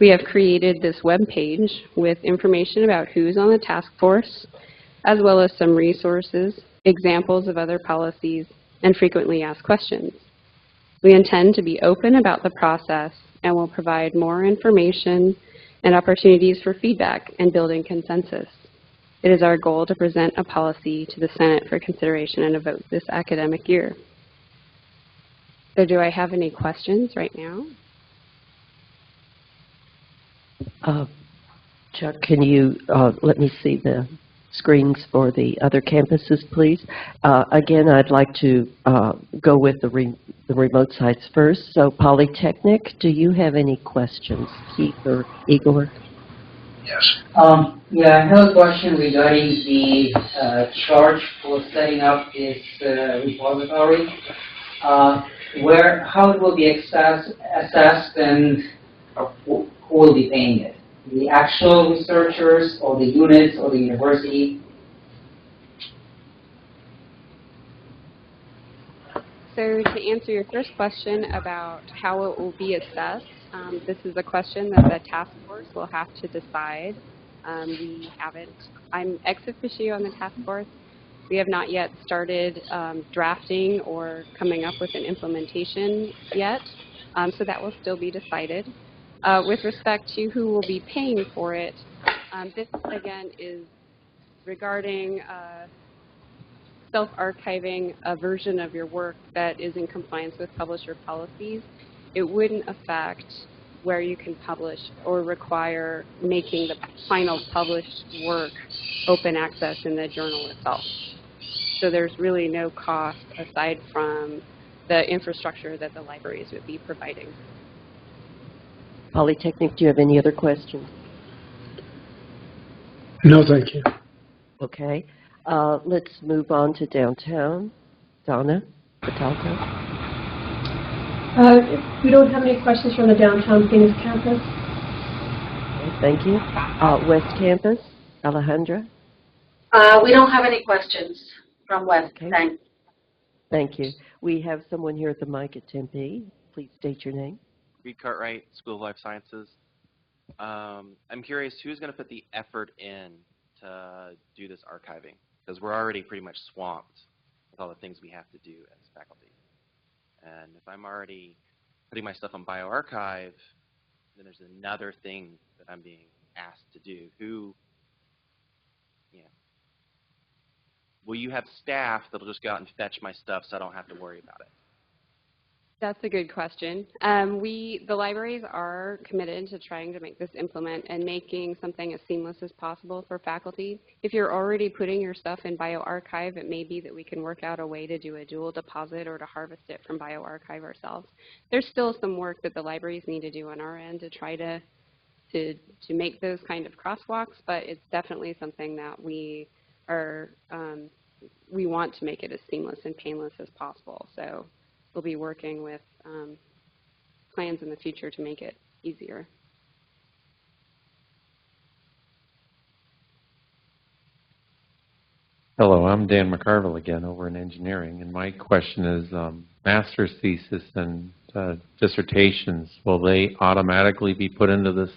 We have created this web page with information about who's on the task force, as well as some resources, examples of other policies, and frequently asked questions. We intend to be open about the process and will provide more information and opportunities for feedback and building consensus. It is our goal to present a policy to the Senate for consideration and a vote this academic year. So do I have any questions right now? Chuck, can you let me see the screens for the other campuses, please? Again, I'd like to go with the remote sites first. So Polytechnic, do you have any questions, Keith or Igor? Yes. Yeah, I have a question regarding the charge for setting up this repository. How it will be assessed and who will be paying it? The actual researchers or the units or the university? So to answer your first question about how it will be assessed, this is a question that the task force will have to decide. We haven't, I'm ex officio on the task force. We have not yet started drafting or coming up with an implementation yet, so that will still be decided. With respect to who will be paying for it, this again is regarding self-archiving a version of your work that is in compliance with publisher policies. It wouldn't affect where you can publish or require making the final published work open access in the journal itself. So there's really no cost aside from the infrastructure that the libraries would be providing. Polytechnic, do you have any other questions? No, thank you. Okay. Let's move on to downtown. Donna Cataldo. We don't have any questions from the downtown Phoenix campus. Okay, thank you. West Campus, Alejandra. We don't have any questions from West. Okay. Thanks. Thank you. We have someone here at the mic at Tempe. Please state your name. Reed Cartwright, School of Life Sciences. I'm curious, who's going to put the effort in to do this archiving? Because we're already pretty much swamped with all the things we have to do as faculty. And if I'm already putting my stuff on bioRxiv, then there's another thing that I'm being asked to do. Will you have staff that'll just go out and fetch my stuff so I don't have to worry about it? That's a good question. The libraries are committed to trying to make this implement and making something as seamless as possible for faculty. If you're already putting your stuff in bioRxiv, it may be that we can work out a way to do a dual deposit or to harvest it from bioRxiv ourselves. There's still some work that the libraries need to do on our end to try to make those kind of crosswalks, but it's definitely something that we are, we want to make it as seamless and painless as possible. So we'll be working with plans in the future to make it easier. Hello, I'm Dan McCarville again over in engineering, and my question is master's thesis and dissertations, will they automatically be put into this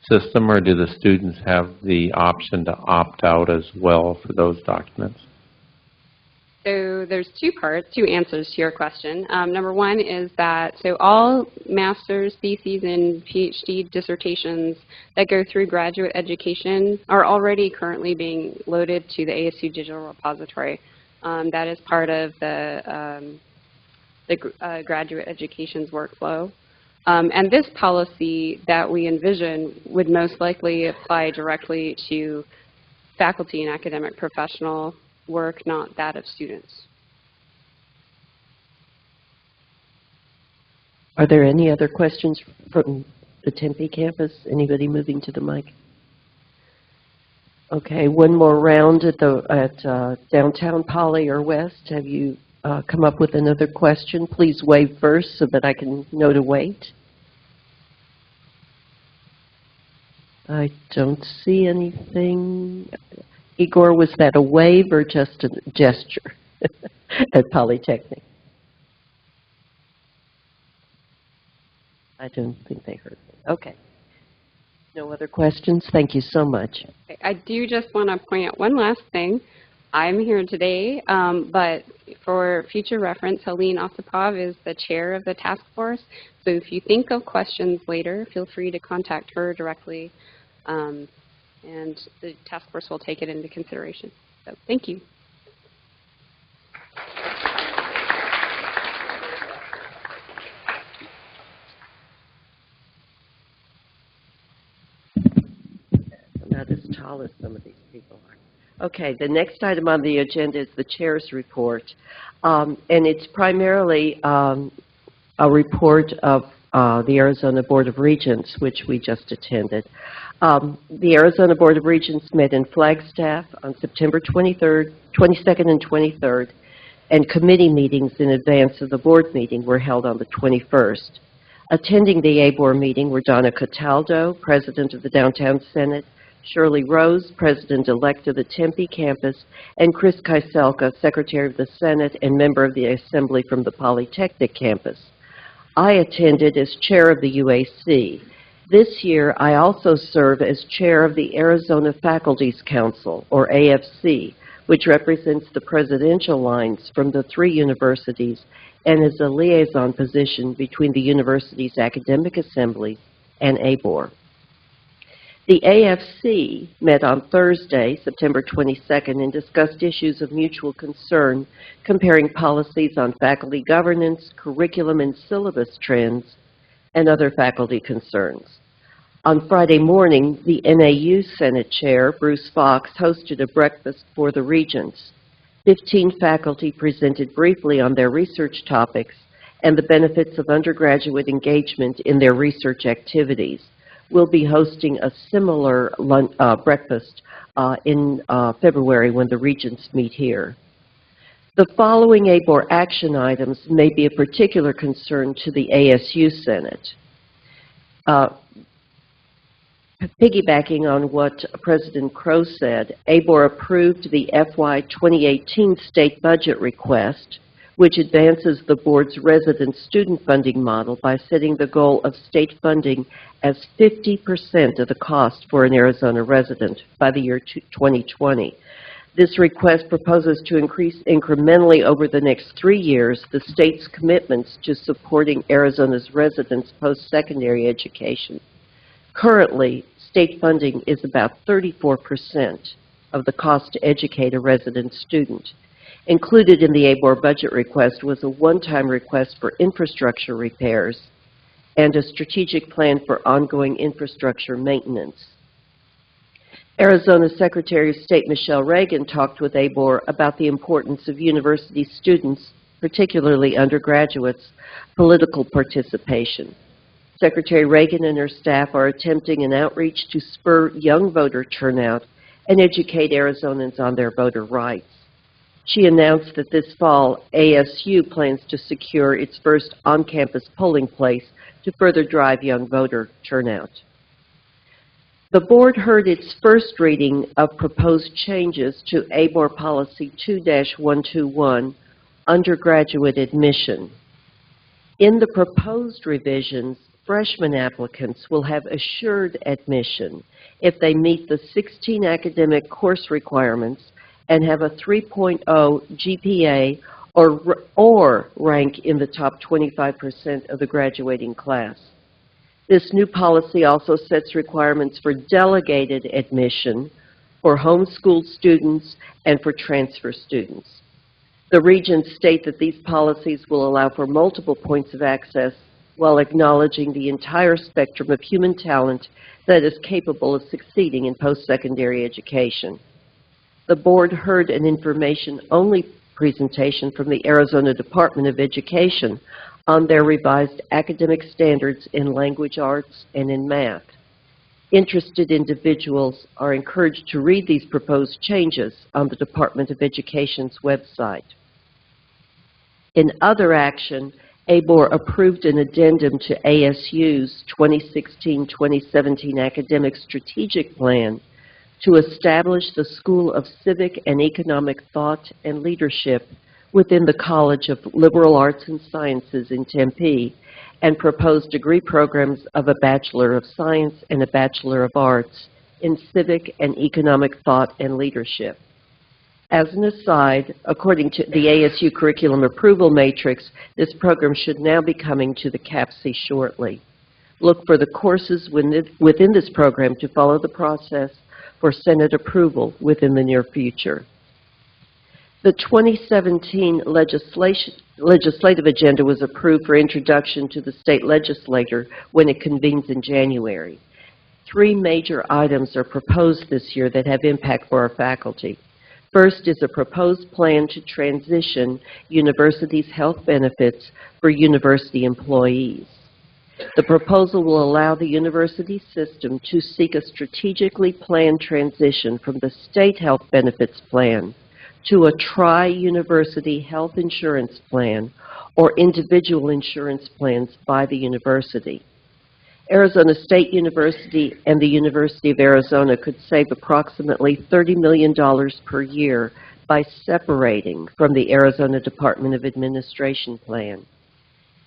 system, or do the students have the option to opt out as well for those documents? So there's two answers to your question. Number one is that, so all master's, theses, and PhD dissertations that go through graduate education are already currently being loaded to the ASU Digital Repository. That is part of the graduate education's workflow. And this policy that we envision would most likely apply directly to faculty and academic professional work, not that of students. Are there any other questions from the Tempe campus? Anybody moving to the mic? Okay, one more round at downtown Poly or West. Have you come up with another question? Please wave first so that I can know to wait. I don't see anything. Igor, was that a wave or just a gesture at Polytechnic? I don't think they heard me. Okay. No other questions? Thank you so much. I do just want to point out one last thing. I'm here today, but for future reference, Helene Osipov is the chair of the task force. So if you think of questions later, feel free to contact her directly. and the task force will take it into consideration. So thank you. I'm not as tall as some of these people are. Okay, the next item on the agenda is the chair's report, and it's primarily a report of the Arizona Board of Regents, which we just attended. The Arizona Board of Regents met in Flagstaff on September 22nd and 23rd, and committee meetings in advance of the board meeting were held on the 21st. Attending the ABOR meeting were Donna Cataldo, President of the Downtown Senate, Shirley Rose, President-elect of the Tempe campus, and Chris Kieselka, Secretary of the Senate and member of the Assembly from the Polytechnic campus. I attended as chair of the UAC. This year, I also serve as chair of the Arizona Faculty's Council, or AFC, which represents the presidential lines from the three universities and is a liaison position between the university's academic assemblies and ABOR. The AFC met on Thursday, September 22nd, and discussed issues of mutual concern, comparing policies on faculty governance, curriculum and syllabus trends, and other faculty concerns. On Friday morning, the NAU Senate Chair, Bruce Fox, hosted a breakfast for the regents. 15 faculty presented briefly on their research topics and the benefits of undergraduate engagement in their research activities. We'll be hosting a similar breakfast in February when the regents meet here. The following ABOR action items may be of particular concern to the ASU Senate. Piggybacking on what President Crow said, ABOR approved the FY 2018 state budget request, which advances the board's resident student funding model by setting the goal of state funding as 50% of the cost for an Arizona resident by the year 2020. This request proposes to increase incrementally over the next 3 years the state's commitments to supporting Arizona's residents' post-secondary education. Currently, state funding is about 34% of the cost to educate a resident student. Included in the ABOR budget request was a one-time request for infrastructure repairs and a strategic plan for ongoing infrastructure maintenance. Arizona Secretary of State Michelle Reagan talked with ABOR about the importance of university students, particularly undergraduates, political participation. Secretary Reagan and her staff are attempting an outreach to spur young voter turnout and educate Arizonans on their voter rights. She announced that this fall, ASU plans to secure its first on-campus polling place to further drive young voter turnout. The board heard its first reading of proposed changes to ABOR Policy 2-121, undergraduate admission. In the proposed revisions, freshman applicants will have assured admission if they meet the 16 academic course requirements and have a 3.0 GPA or rank in the top 25% of the graduating class. This new policy also sets requirements for delegated admission for homeschooled students and for transfer students. The regents state that these policies will allow for multiple points of access while acknowledging the entire spectrum of human talent that is capable of succeeding in post-secondary education. The board heard an information-only presentation from the Arizona Department of Education on their revised academic standards in language arts and in math. Interested individuals are encouraged to read these proposed changes on the Department of Education's website. In other action, ABOR approved an addendum to ASU's 2016-2017 Academic Strategic Plan to establish the School of Civic and Economic Thought and Leadership within the College of Liberal Arts and Sciences in Tempe, and proposed degree programs of a Bachelor of Science and a Bachelor of Arts in Civic and Economic Thought and Leadership. As an aside, according to the ASU Curriculum Approval Matrix, this program should now be coming to the CAPC shortly. Look for the courses within this program to follow the process for Senate approval within the near future. The 2017 legislative agenda was approved for introduction to the state legislature when it convenes in January. 3 major items are proposed this year that have impact for our faculty. First is a proposed plan to transition universities' health benefits for university employees. The proposal will allow the university system to seek a strategically planned transition from the state health benefits plan to a tri-university health insurance plan or individual insurance plans by the university. Arizona State University and the University of Arizona could save approximately $30 million per year by separating from the Arizona Department of Administration plan.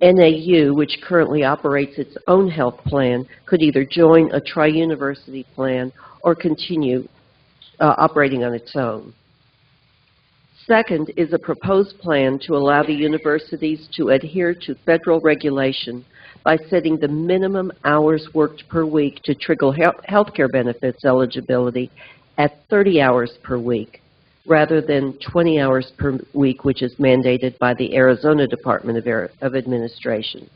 NAU, which currently operates its own health plan, could either join a tri-university plan or continue operating on its own. Second is a proposed plan to allow the universities to adhere to federal regulation by setting the minimum hours worked per week to trigger health care benefits eligibility at 30 hours per week, rather than 20 hours per week, which is mandated by the Arizona Department of Administration.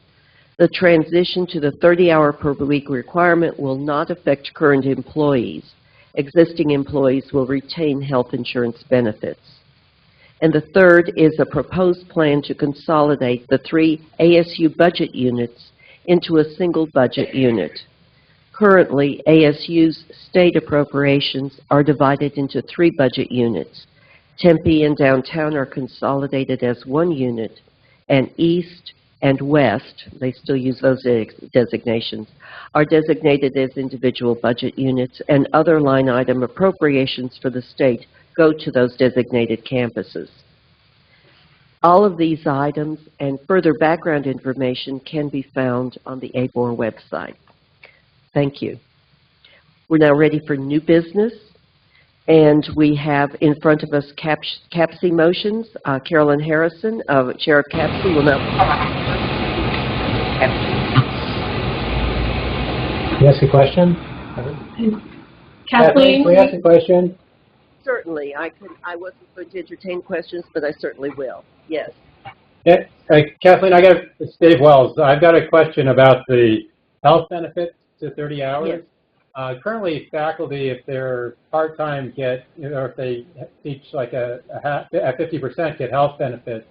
The transition to the 30-hour per week requirement will not affect current employees. Existing employees will retain health insurance benefits. And the third is a proposed plan to consolidate the 3 ASU budget units into a single budget unit. Currently, ASU's state appropriations are divided into 3 budget units. Tempe and downtown are consolidated as 1 unit, and East and West, they still use those designations, are designated as individual budget units, and other line item appropriations for the state go to those designated campuses. All of these items and further background information can be found on the ABOR website. Thank you. We're now ready for new business, and we have in front of us CAPC motions. Carolyn Harrison, Chair of CAPC, will now. Can you ask a question? Kathleen? Can we ask a question? Certainly. I wasn't going to entertain questions, but I certainly will. Yes. Yeah, Kathleen, it's Dave Wells. I've got a question about the health benefits to 30 hours. Yes. Currently, faculty, if they're part-time, or if they teach like at 50%, get health benefits.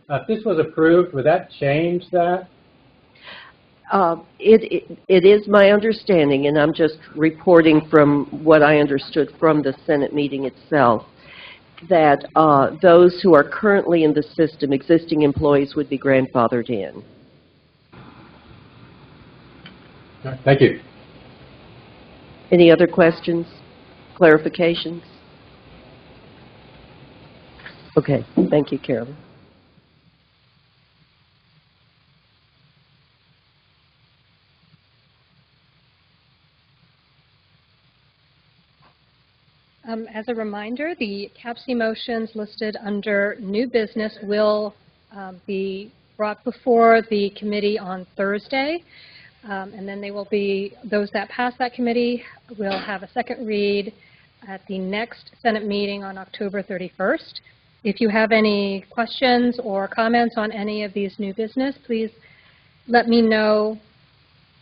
If this was approved, would that change that? It is my understanding, and I'm just reporting from what I understood from the Senate meeting itself, that those who are currently in the system, existing employees, would be grandfathered in. Thank you. Any other questions, clarifications? Okay, thank you, Carolyn. As a reminder, the CAPC motions listed under new business will be brought before the committee on Thursday, and then they will be, those that pass that committee will have a second read at the next Senate meeting on October 31st. If you have any questions or comments on any of these new business, please let me know,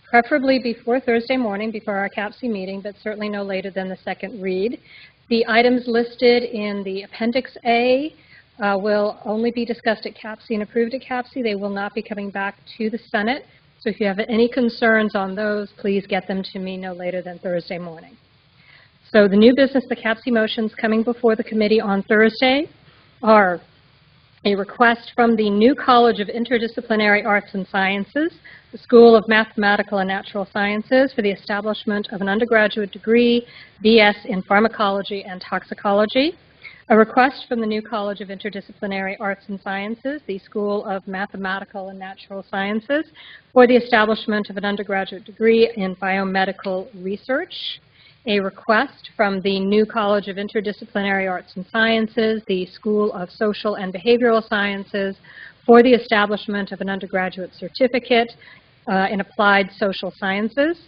preferably before Thursday morning, before our CAPC meeting, but certainly no later than the second read. The items listed in the Appendix A will only be discussed at CAPC and approved at CAPC. They will not be coming back to the Senate. So if you have any concerns on those, please get them to me no later than Thursday morning. So the new business, the CAPC motions coming before the committee on Thursday are a request from the New College of Interdisciplinary Arts and Sciences, the School of Mathematical and Natural Sciences, for the establishment of an undergraduate degree, BS in Pharmacology and Toxicology. A request from the New College of Interdisciplinary Arts and Sciences, the School of Mathematical and Natural Sciences, for the establishment of an undergraduate degree in Biomedical Research. A request from the New College of Interdisciplinary Arts and Sciences, the School of Social and Behavioral Sciences, for the establishment of an undergraduate certificate in Applied Social Sciences.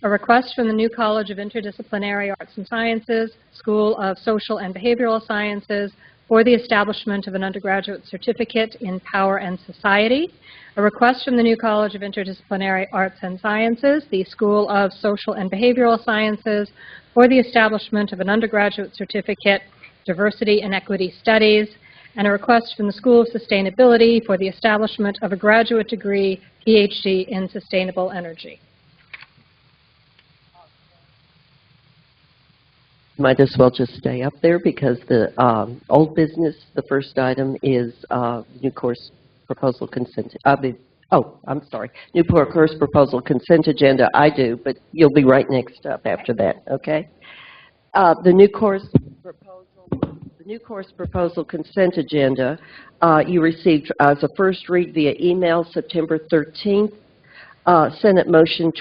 A request from the New College of Interdisciplinary Arts and Sciences, School of Social and Behavioral Sciences, for the establishment of an undergraduate certificate in Power and Society. A request from the New College of Interdisciplinary Arts and Sciences, the School of Social and Behavioral Sciences, for the establishment of an undergraduate certificate, Diversity and Equity Studies, and a request from the School of Sustainability for the establishment of a graduate degree, PhD in Sustainable Energy. Might as well just stay up there because the old business, the first item is new course proposal consent. I'm sorry, new course proposal consent agenda. I do, but you'll be right next up after that. Okay. The new course proposal consent agenda you received as a first read via email September 13th. Senate Motion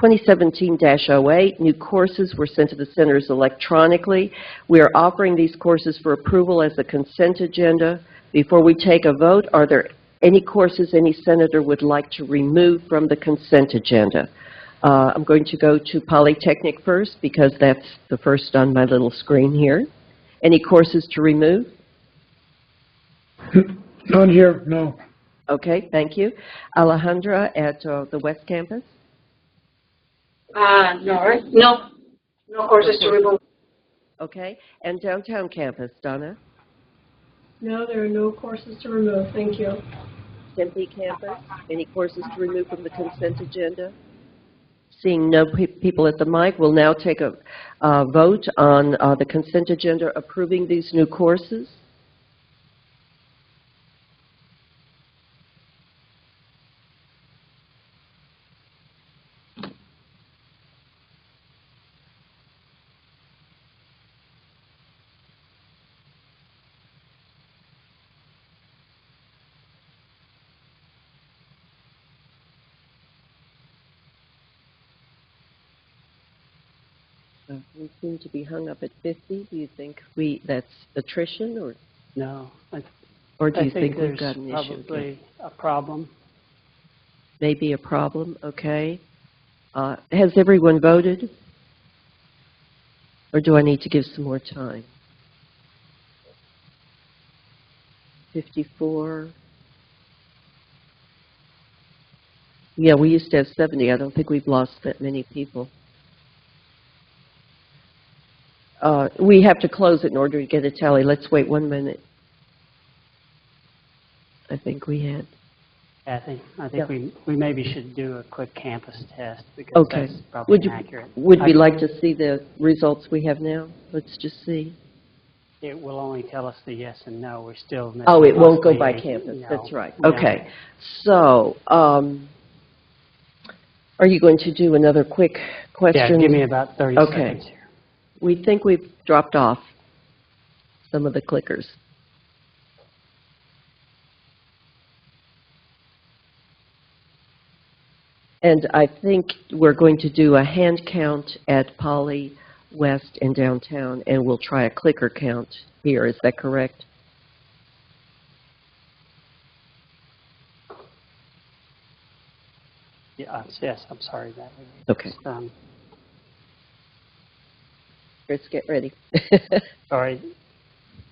2017-08, new courses were sent to the centers electronically. We are offering these courses for approval as a consent agenda. Before we take a vote, are there any courses any senator would like to remove from the consent agenda? I'm going to go to Polytechnic first because that's the first on my little screen here. Any courses to remove? None here, no. Okay, thank you. Alejandra at the West Campus? No courses to remove. Okay, and Downtown Campus, Donna? No, there are no courses to remove. Thank you. Tempe Campus, any courses to remove from the consent agenda? Seeing no people at the mic, we'll now take a vote on the consent agenda approving these new courses. We seem to be hung up at 50. Do you think that's attrition, or No. or do you I think we've there's got an issue? probably a problem. Maybe a problem. Okay. Has everyone voted, or do I need to give some more time? 54. Yeah, we used to have 70. I don't think we've lost that many people. We have to close it in order to get a tally. Let's wait 1 minute. I think we had. Kathy, I think Yeah. we maybe should do a quick campus test because Okay. that's probably Would accurate. we like to see the results we have now? Let's just see. It will only tell us the yes and no. We're still missing Oh, it won't go by possibly a- campus. no. That's right. No. Okay. So, are you going to do another quick question? Yeah, give me about 30 Okay. seconds here. We think we've dropped off some of the clickers. And I think we're going to do a hand count at Poly West and Downtown, and we'll try a clicker count here. Is that correct? Yes, I'm sorry. That Okay. Chris, get ready. Sorry.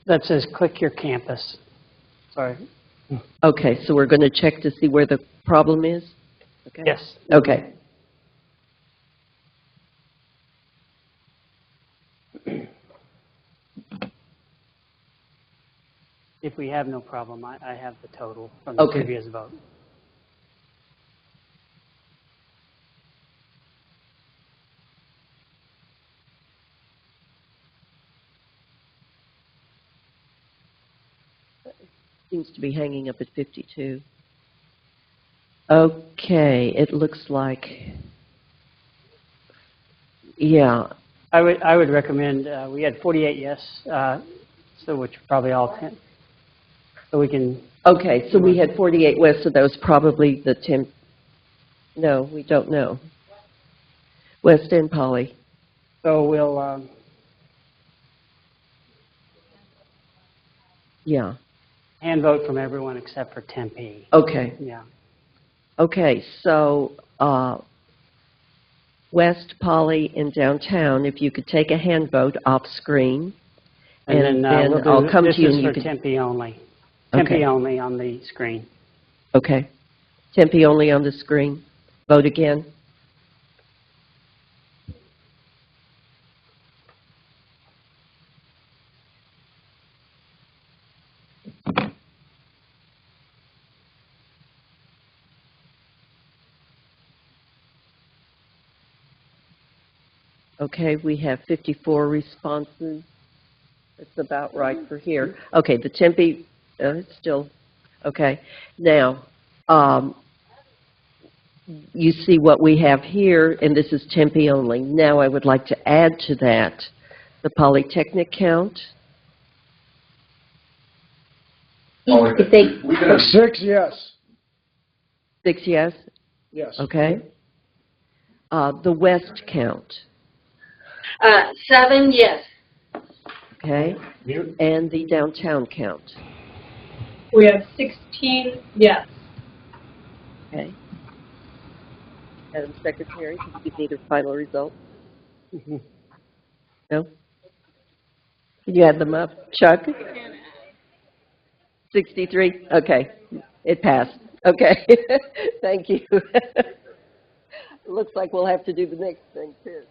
That says click your campus. Sorry. Okay, so we're going to check to see where the problem is? Okay. Yes. Okay. If we have no problem, I have the total from the Okay. previous vote. Seems to be hanging up at 52. Okay, it looks like, yeah. I would recommend, we had 48 yes, so which probably all 10. So we can. Okay, so we had 48 West, so that was probably the 10. No, we don't know. West and Poly. So we'll, Yeah. hand vote from everyone except for Tempe. Okay. Yeah. Okay, so West, Poly, and Downtown, if you could take a hand vote off screen. And then we'll do, I'll come this to you is and you for can... Tempe only. Okay. Tempe only on the screen. Okay. Tempe only on the screen. Vote again. Okay, we have 54 responses. That's about right for here. Okay, the Tempe, it's still, okay. Now, you see what we have here, and this is Tempe only. Now I would like to add to that the Polytechnic count. If they, 6 yes. 6 yes? Yes. Okay. The West count. 7 yes. Okay. And the Downtown count. We have 16 yes. Okay. Madam Secretary, can you give me the final result? No? Can you add them up? Chuck? 63? Okay. It passed. Okay. Thank you. Looks like we'll have to do the next thing, too.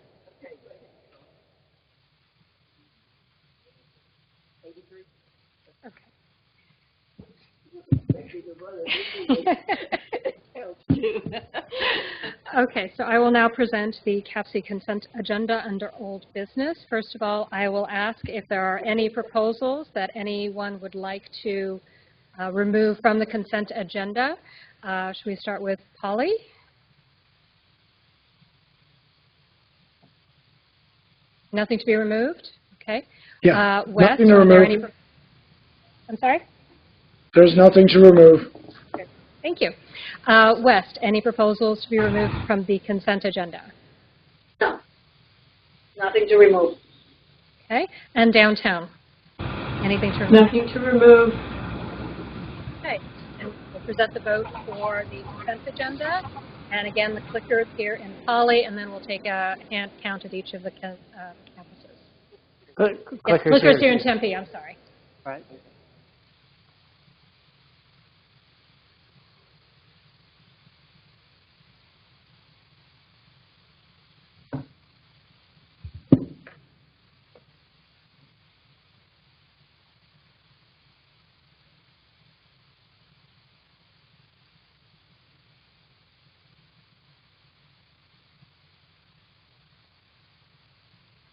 Okay, so I will now present the CAPC consent agenda under old business. First of all, I will ask if there are any proposals that anyone would like to remove from the consent agenda. Should we start with Polly? Nothing to be removed? Okay. Yeah, Wes, nothing to are there any remove. I'm sorry? There's nothing to remove. Okay, thank you. West, any proposals to be removed from the consent agenda? No. Nothing to remove. Okay. And Downtown? Anything to remove? Nothing to remove. Okay. And we'll present the vote for the consent agenda. And again, the clicker is here in Poly, and then we'll take a hand count at each of the campuses. Yes, clicker's here in Tempe, I'm sorry. Right.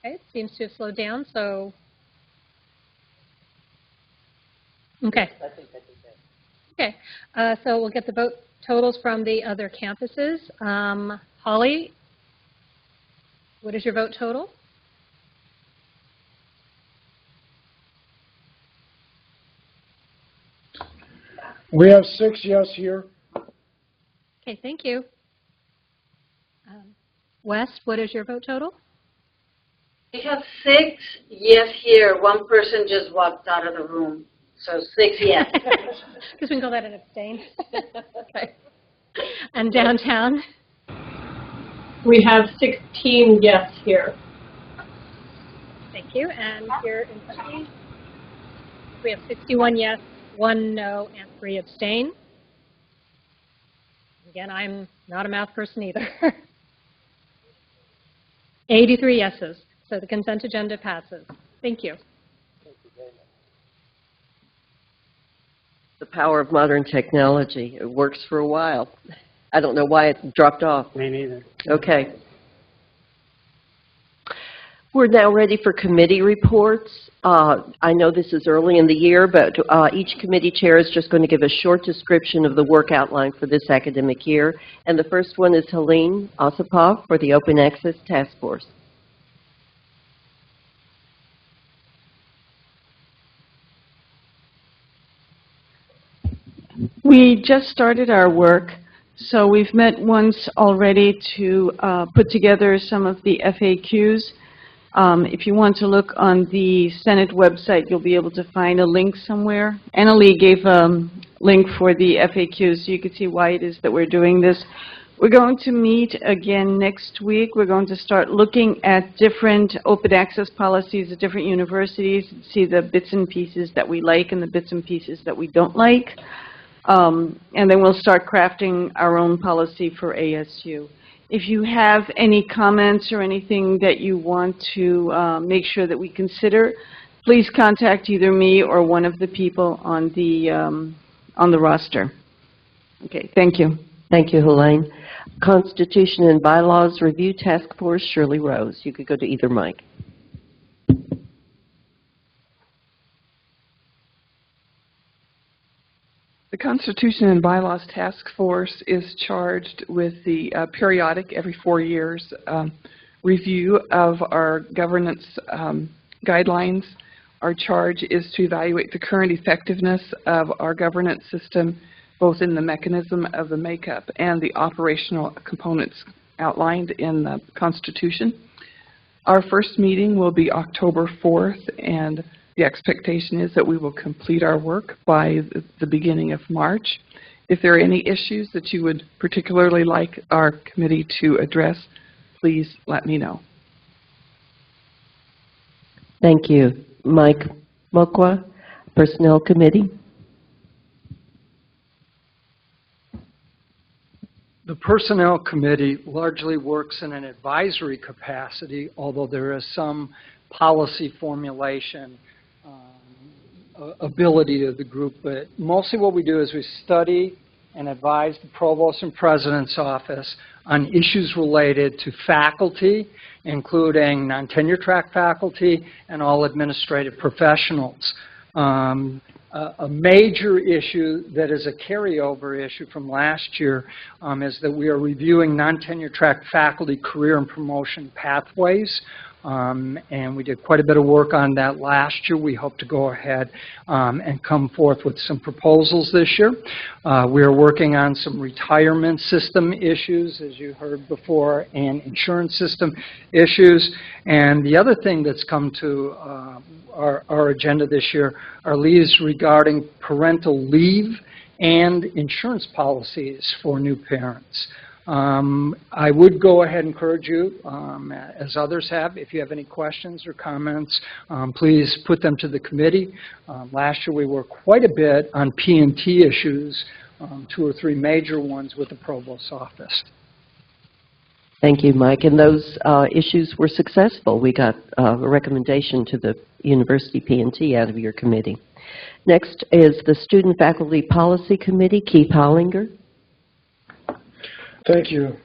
Okay, it seems to have slowed down, so. Okay. Okay, so we'll get the vote totals from the other campuses. Holly, what is your vote total? We have 6 yes here. Okay, thank you. West, what is your vote total? We have 6 yes here. One person just walked out of the room. So 6 yes. Because we can call that an abstain. Okay. And Downtown? We have 16 yes here. Thank you. And here in Tempe, we have 61 yes, 1 no, and 3 abstain. Again, I'm not a math person either. 83 yeses. So the consent agenda passes. Thank you. The power of modern technology. It works for a while. I don't know why it dropped off. Me neither. Okay. We're now ready for committee reports. I know this is early in the year, but each committee chair is just going to give a short description of the work outline for this academic year. And the first one is Helene Osipov for the Open Access Task Force. We just started our work, so we've met once already to put together some of the FAQs. If you want to look on the Senate website, you'll be able to find a link somewhere. Annalee gave a link for the FAQs, so you can see why it is that we're doing this. We're going to meet again next week. We're going to start looking at different open access policies at different universities, see the bits and pieces that we like and the bits and pieces that we don't like. And then we'll start crafting our own policy for ASU. If you have any comments or anything that you want to make sure that we consider, please contact either me or one of the people on the roster. Okay, thank you. Thank you, Helene. Constitution and Bylaws Review Task Force, Shirley Rose. You could go to either mic. The Constitution and Bylaws Task Force is charged with the periodic, every 4 years, review of our governance guidelines. Our charge is to evaluate the current effectiveness of our governance system, both in the mechanism of the makeup and the operational components outlined in the Constitution. Our first meeting will be October 4th, and the expectation is that we will complete our work by the beginning of March. If there are any issues that you would particularly like our committee to address, please let me know. Thank you. Mike Mokwa, Personnel Committee. The Personnel Committee largely works in an advisory capacity, although there is some policy formulation ability of the group. But mostly what we do is we study and advise the Provost and President's Office on issues related to faculty, including non-tenure track faculty and all administrative professionals. A major issue that is a carryover issue from last year is that we are reviewing non-tenure track faculty career and promotion pathways. And we did quite a bit of work on that last year. We hope to go ahead and come forth with some proposals this year. We are working on some retirement system issues, as you heard before, and insurance system issues. And the other thing that's come to our agenda this year are leaves regarding parental leave and insurance policies for new parents. I would go ahead and encourage you, as others have, if you have any questions or comments, please put them to the committee. Last year we worked quite a bit on P&T issues, 2 or 3 major ones with the Provost's office. Thank you, Mike. And those issues were successful. We got a recommendation to the University P&T out of your committee. Next is the Student Faculty Policy Committee, Keith Hollinger. Thank you,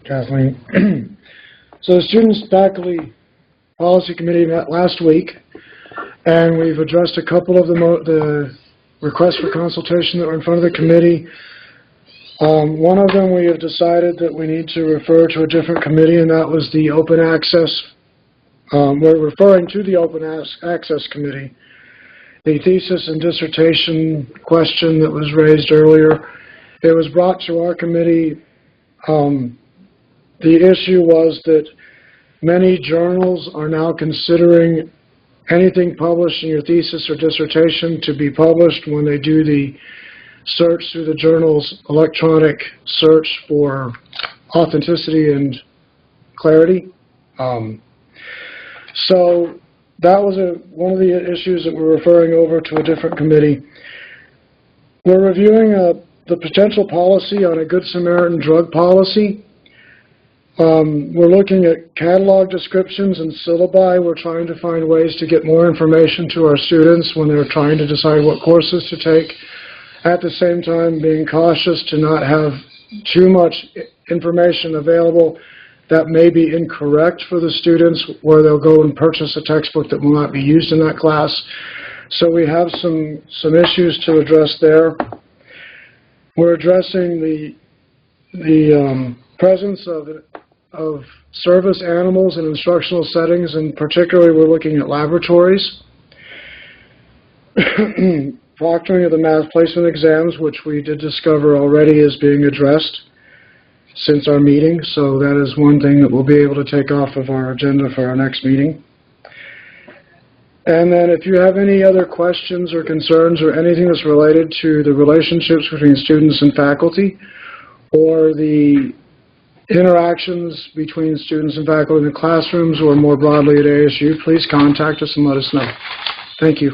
Kathleen. So the Students Faculty Policy Committee met last week, and we've addressed a couple of the requests for consultation that were in front of the committee. One of them we have decided that we need to refer to a different committee, and that was the Open Access. We're referring to the Open Access Committee. The thesis and dissertation question that was raised earlier, it was brought to our committee. The issue was that many journals are now considering anything published in your thesis or dissertation to be published when they do the search through the journal's electronic search for authenticity and clarity. So that was one of the issues that we're referring over to a different committee. We're reviewing the potential policy on a Good Samaritan drug policy. We're looking at catalog descriptions and syllabi. We're trying to find ways to get more information to our students when they're trying to decide what courses to take. At the same time, being cautious to not have too much information available that may be incorrect for the students, where they'll go and purchase a textbook that will not be used in that class. So we have some issues to address there. We're addressing the presence of service animals in instructional settings, and particularly we're looking at laboratories. Proctoring of the math placement exams, which we did discover already is being addressed since our meeting, so that is one thing that we'll be able to take off of our agenda for our next meeting. And then if you have any other questions or concerns or anything that's related to the relationships between students and faculty, or the interactions between students and faculty in the classrooms or more broadly at ASU, please contact us and let us know. Thank you.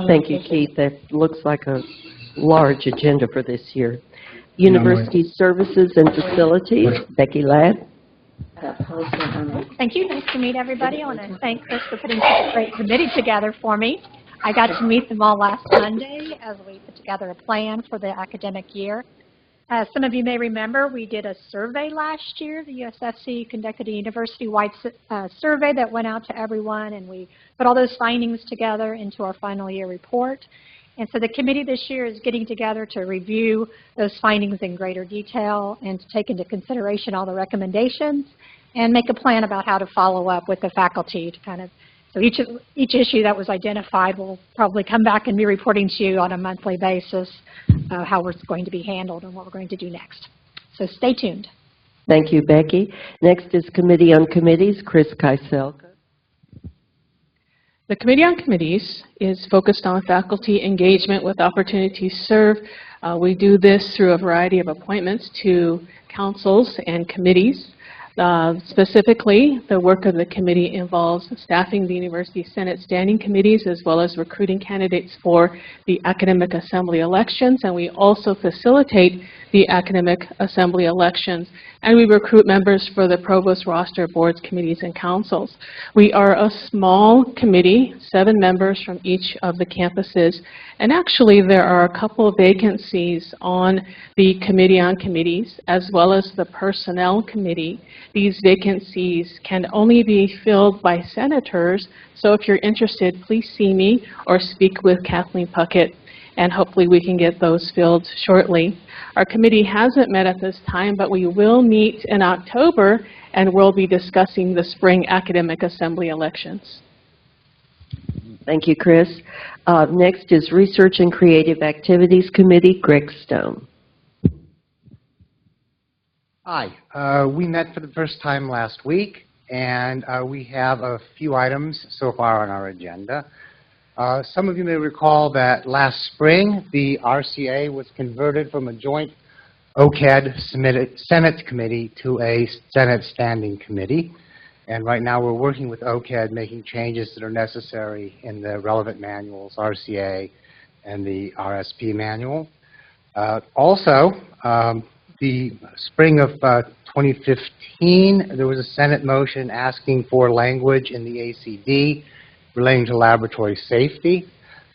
Thank you, Keith. That looks like a large agenda for this year. University Services and Facilities, Becky Ladd. Thank you. Nice to meet everybody. I want to thank Chris for putting such a great committee together for me. I got to meet them all last Monday as we put together a plan for the academic year. As some of you may remember, we did a survey last year. The USFC conducted a university-wide survey that went out to everyone, and we put all those findings together into our final year report. And so the committee this year is getting together to review those findings in greater detail and to take into consideration all the recommendations and make a plan about how to follow up with the faculty to kind of, so each issue that was identified will probably come back and be reporting to you on a monthly basis how it's going to be handled and what we're going to do next. So stay tuned. Thank you, Becky. Next is Committee on Committees, Chris Kieselka. The Committee on Committees is focused on faculty engagement with opportunities served. We do this through a variety of appointments to councils and committees. Specifically, the work of the committee involves staffing the University Senate standing committees as well as recruiting candidates for the Academic Assembly elections, and we also facilitate the Academic Assembly elections, and we recruit members for the Provost roster, boards, committees, and councils. We are a small committee, 7 members from each of the campuses, and actually there are a couple of vacancies on the Committee on Committees as well as the Personnel Committee. These vacancies can only be filled by senators, so if you're interested, please see me or speak with Kathleen Puckett, and hopefully we can get those filled shortly. Our committee hasn't met at this time, but we will meet in October, and we'll be discussing the spring Academic Assembly elections. Thank you, Chris. Next is Research and Creative Activities Committee, Greg Stone. Hi. We met for the first time last week, and we have a few items so far on our agenda. Some of you may recall that last spring, the RCA was converted from a joint OCAD Senate committee to a Senate standing committee. And right now we're working with OCAD, making changes that are necessary in the relevant manuals, RCA and the RSP manual. Also, the spring of 2015, there was a Senate motion asking for language in the ACD relating to laboratory safety.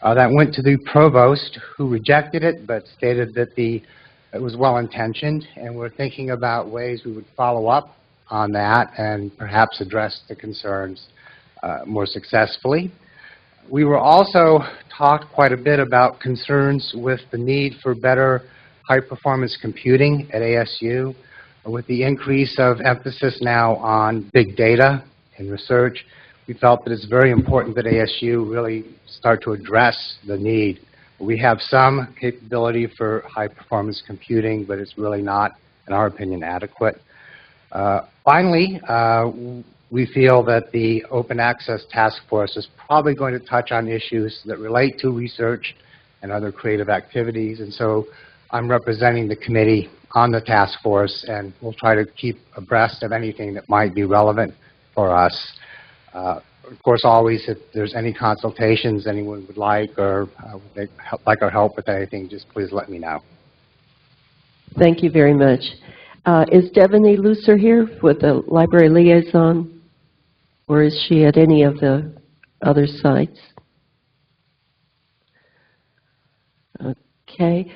That went to the provost, who rejected it, but stated that it was well-intentioned, and we're thinking about ways we would follow up on that and perhaps address the concerns more successfully. We were also talked quite a bit about concerns with the need for better high-performance computing at ASU, with the increase of emphasis now on big data and research. We felt that it's very important that ASU really start to address the need. We have some capability for high-performance computing, but it's really not, in our opinion, adequate. Finally, we feel that the Open Access Task Force is probably going to touch on issues that relate to research and other creative activities, and so I'm representing the committee on the task force, and we'll try to keep abreast of anything that might be relevant for us. Of course, always, if there's any consultations anyone would like or would like our help with anything, just please let me know. Thank you very much. Is Devaney Lucer here with the library liaison, or is she at any of the other sites? Okay.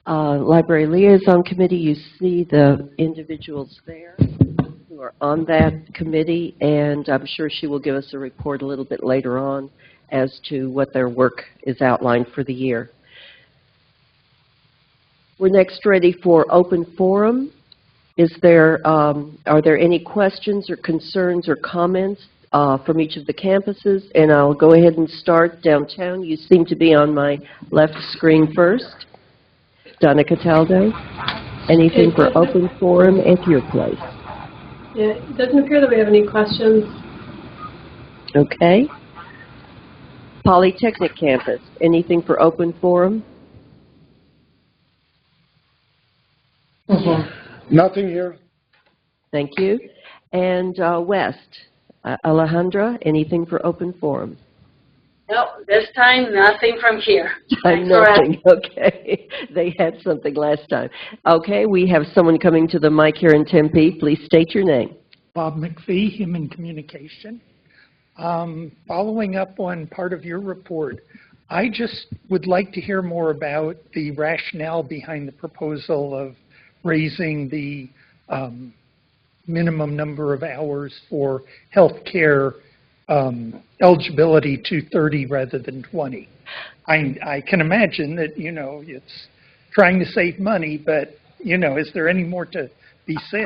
Library Liaison Committee, you see the individuals there who are on that committee, and I'm sure she will give us a report a little bit later on as to what their work is outlined for the year. We're next ready for open forum. Are there any questions or concerns or comments from each of the campuses? And I'll go ahead and start downtown. You seem to be on my left screen first. Donna Cataldo, anything for open forum at your place? Yeah, it doesn't appear that we have any questions. Okay. Polytechnic campus, anything for open forum? Nothing here. Thank you. And West, Alejandra, anything for open forum? No, this time, nothing from here. I'm Thanks for nothing. Okay. They had something last time. Okay, we have someone coming to the mic here in Tempe. Please state your name. Bob McPhee, Human Communication. Following up on part of your report, I just would like to hear more about the rationale behind the proposal of raising the minimum number of hours for health care eligibility to 30 rather than 20. I can imagine that, it's trying to save money, but, is there any more to be said?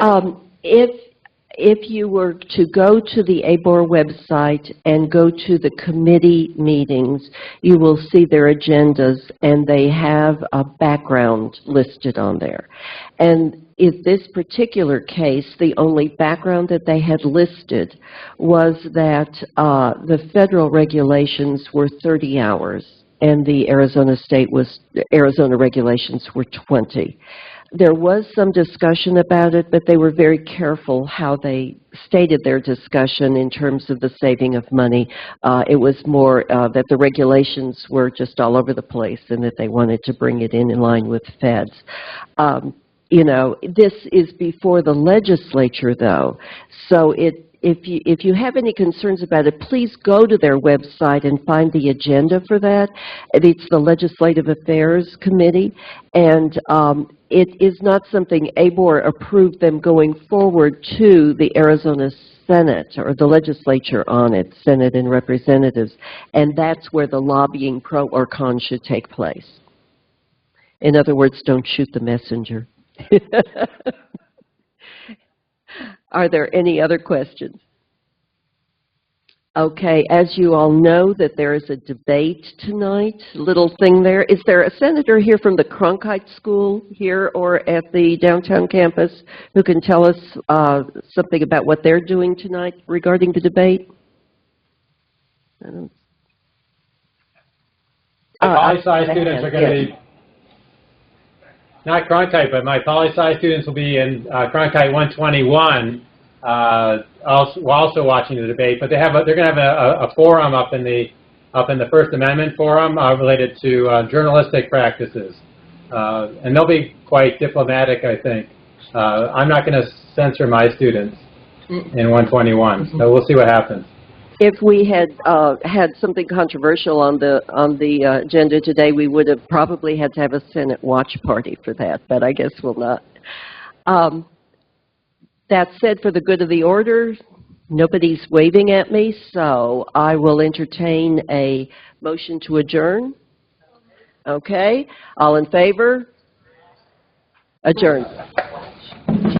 If you were to go to the ABOR website and go to the committee meetings, you will see their agendas, and they have a background listed on there. And in this particular case, the only background that they had listed was that the federal regulations were 30 hours, and the Arizona regulations were 20. There was some discussion about it, but they were very careful how they stated their discussion in terms of the saving of money. It was more that the regulations were just all over the place and that they wanted to bring it in line with feds. This is before the legislature, though, so if you have any concerns about it, please go to their website and find the agenda for that. It's the Legislative Affairs Committee, and it is not something ABOR approved them going forward to the Arizona Senate or the legislature on it, Senate and Representatives, and that's where the lobbying pro or con should take place. In other words, don't shoot the messenger. Are there any other questions? Okay, as you all know that there is a debate tonight, little thing there. Is there a senator here from the Cronkite School here or at the downtown campus who can tell us something about what they're doing tonight regarding the debate? Poli-sci students are going to be, not Cronkite, but my poli-sci students will be in Cronkite 121, also watching the debate. But they're going to have a forum up in the First Amendment forum related to journalistic practices, and they'll be quite diplomatic, I think. I'm not going to censor my students in 121, so we'll see what happens. If we had had something controversial on the agenda today, we would have probably had to have a Senate watch party for that, but I guess we'll not. That said, for the good of the order, nobody's waving at me, so I will entertain a motion to adjourn. Okay, all in favor? Adjourn.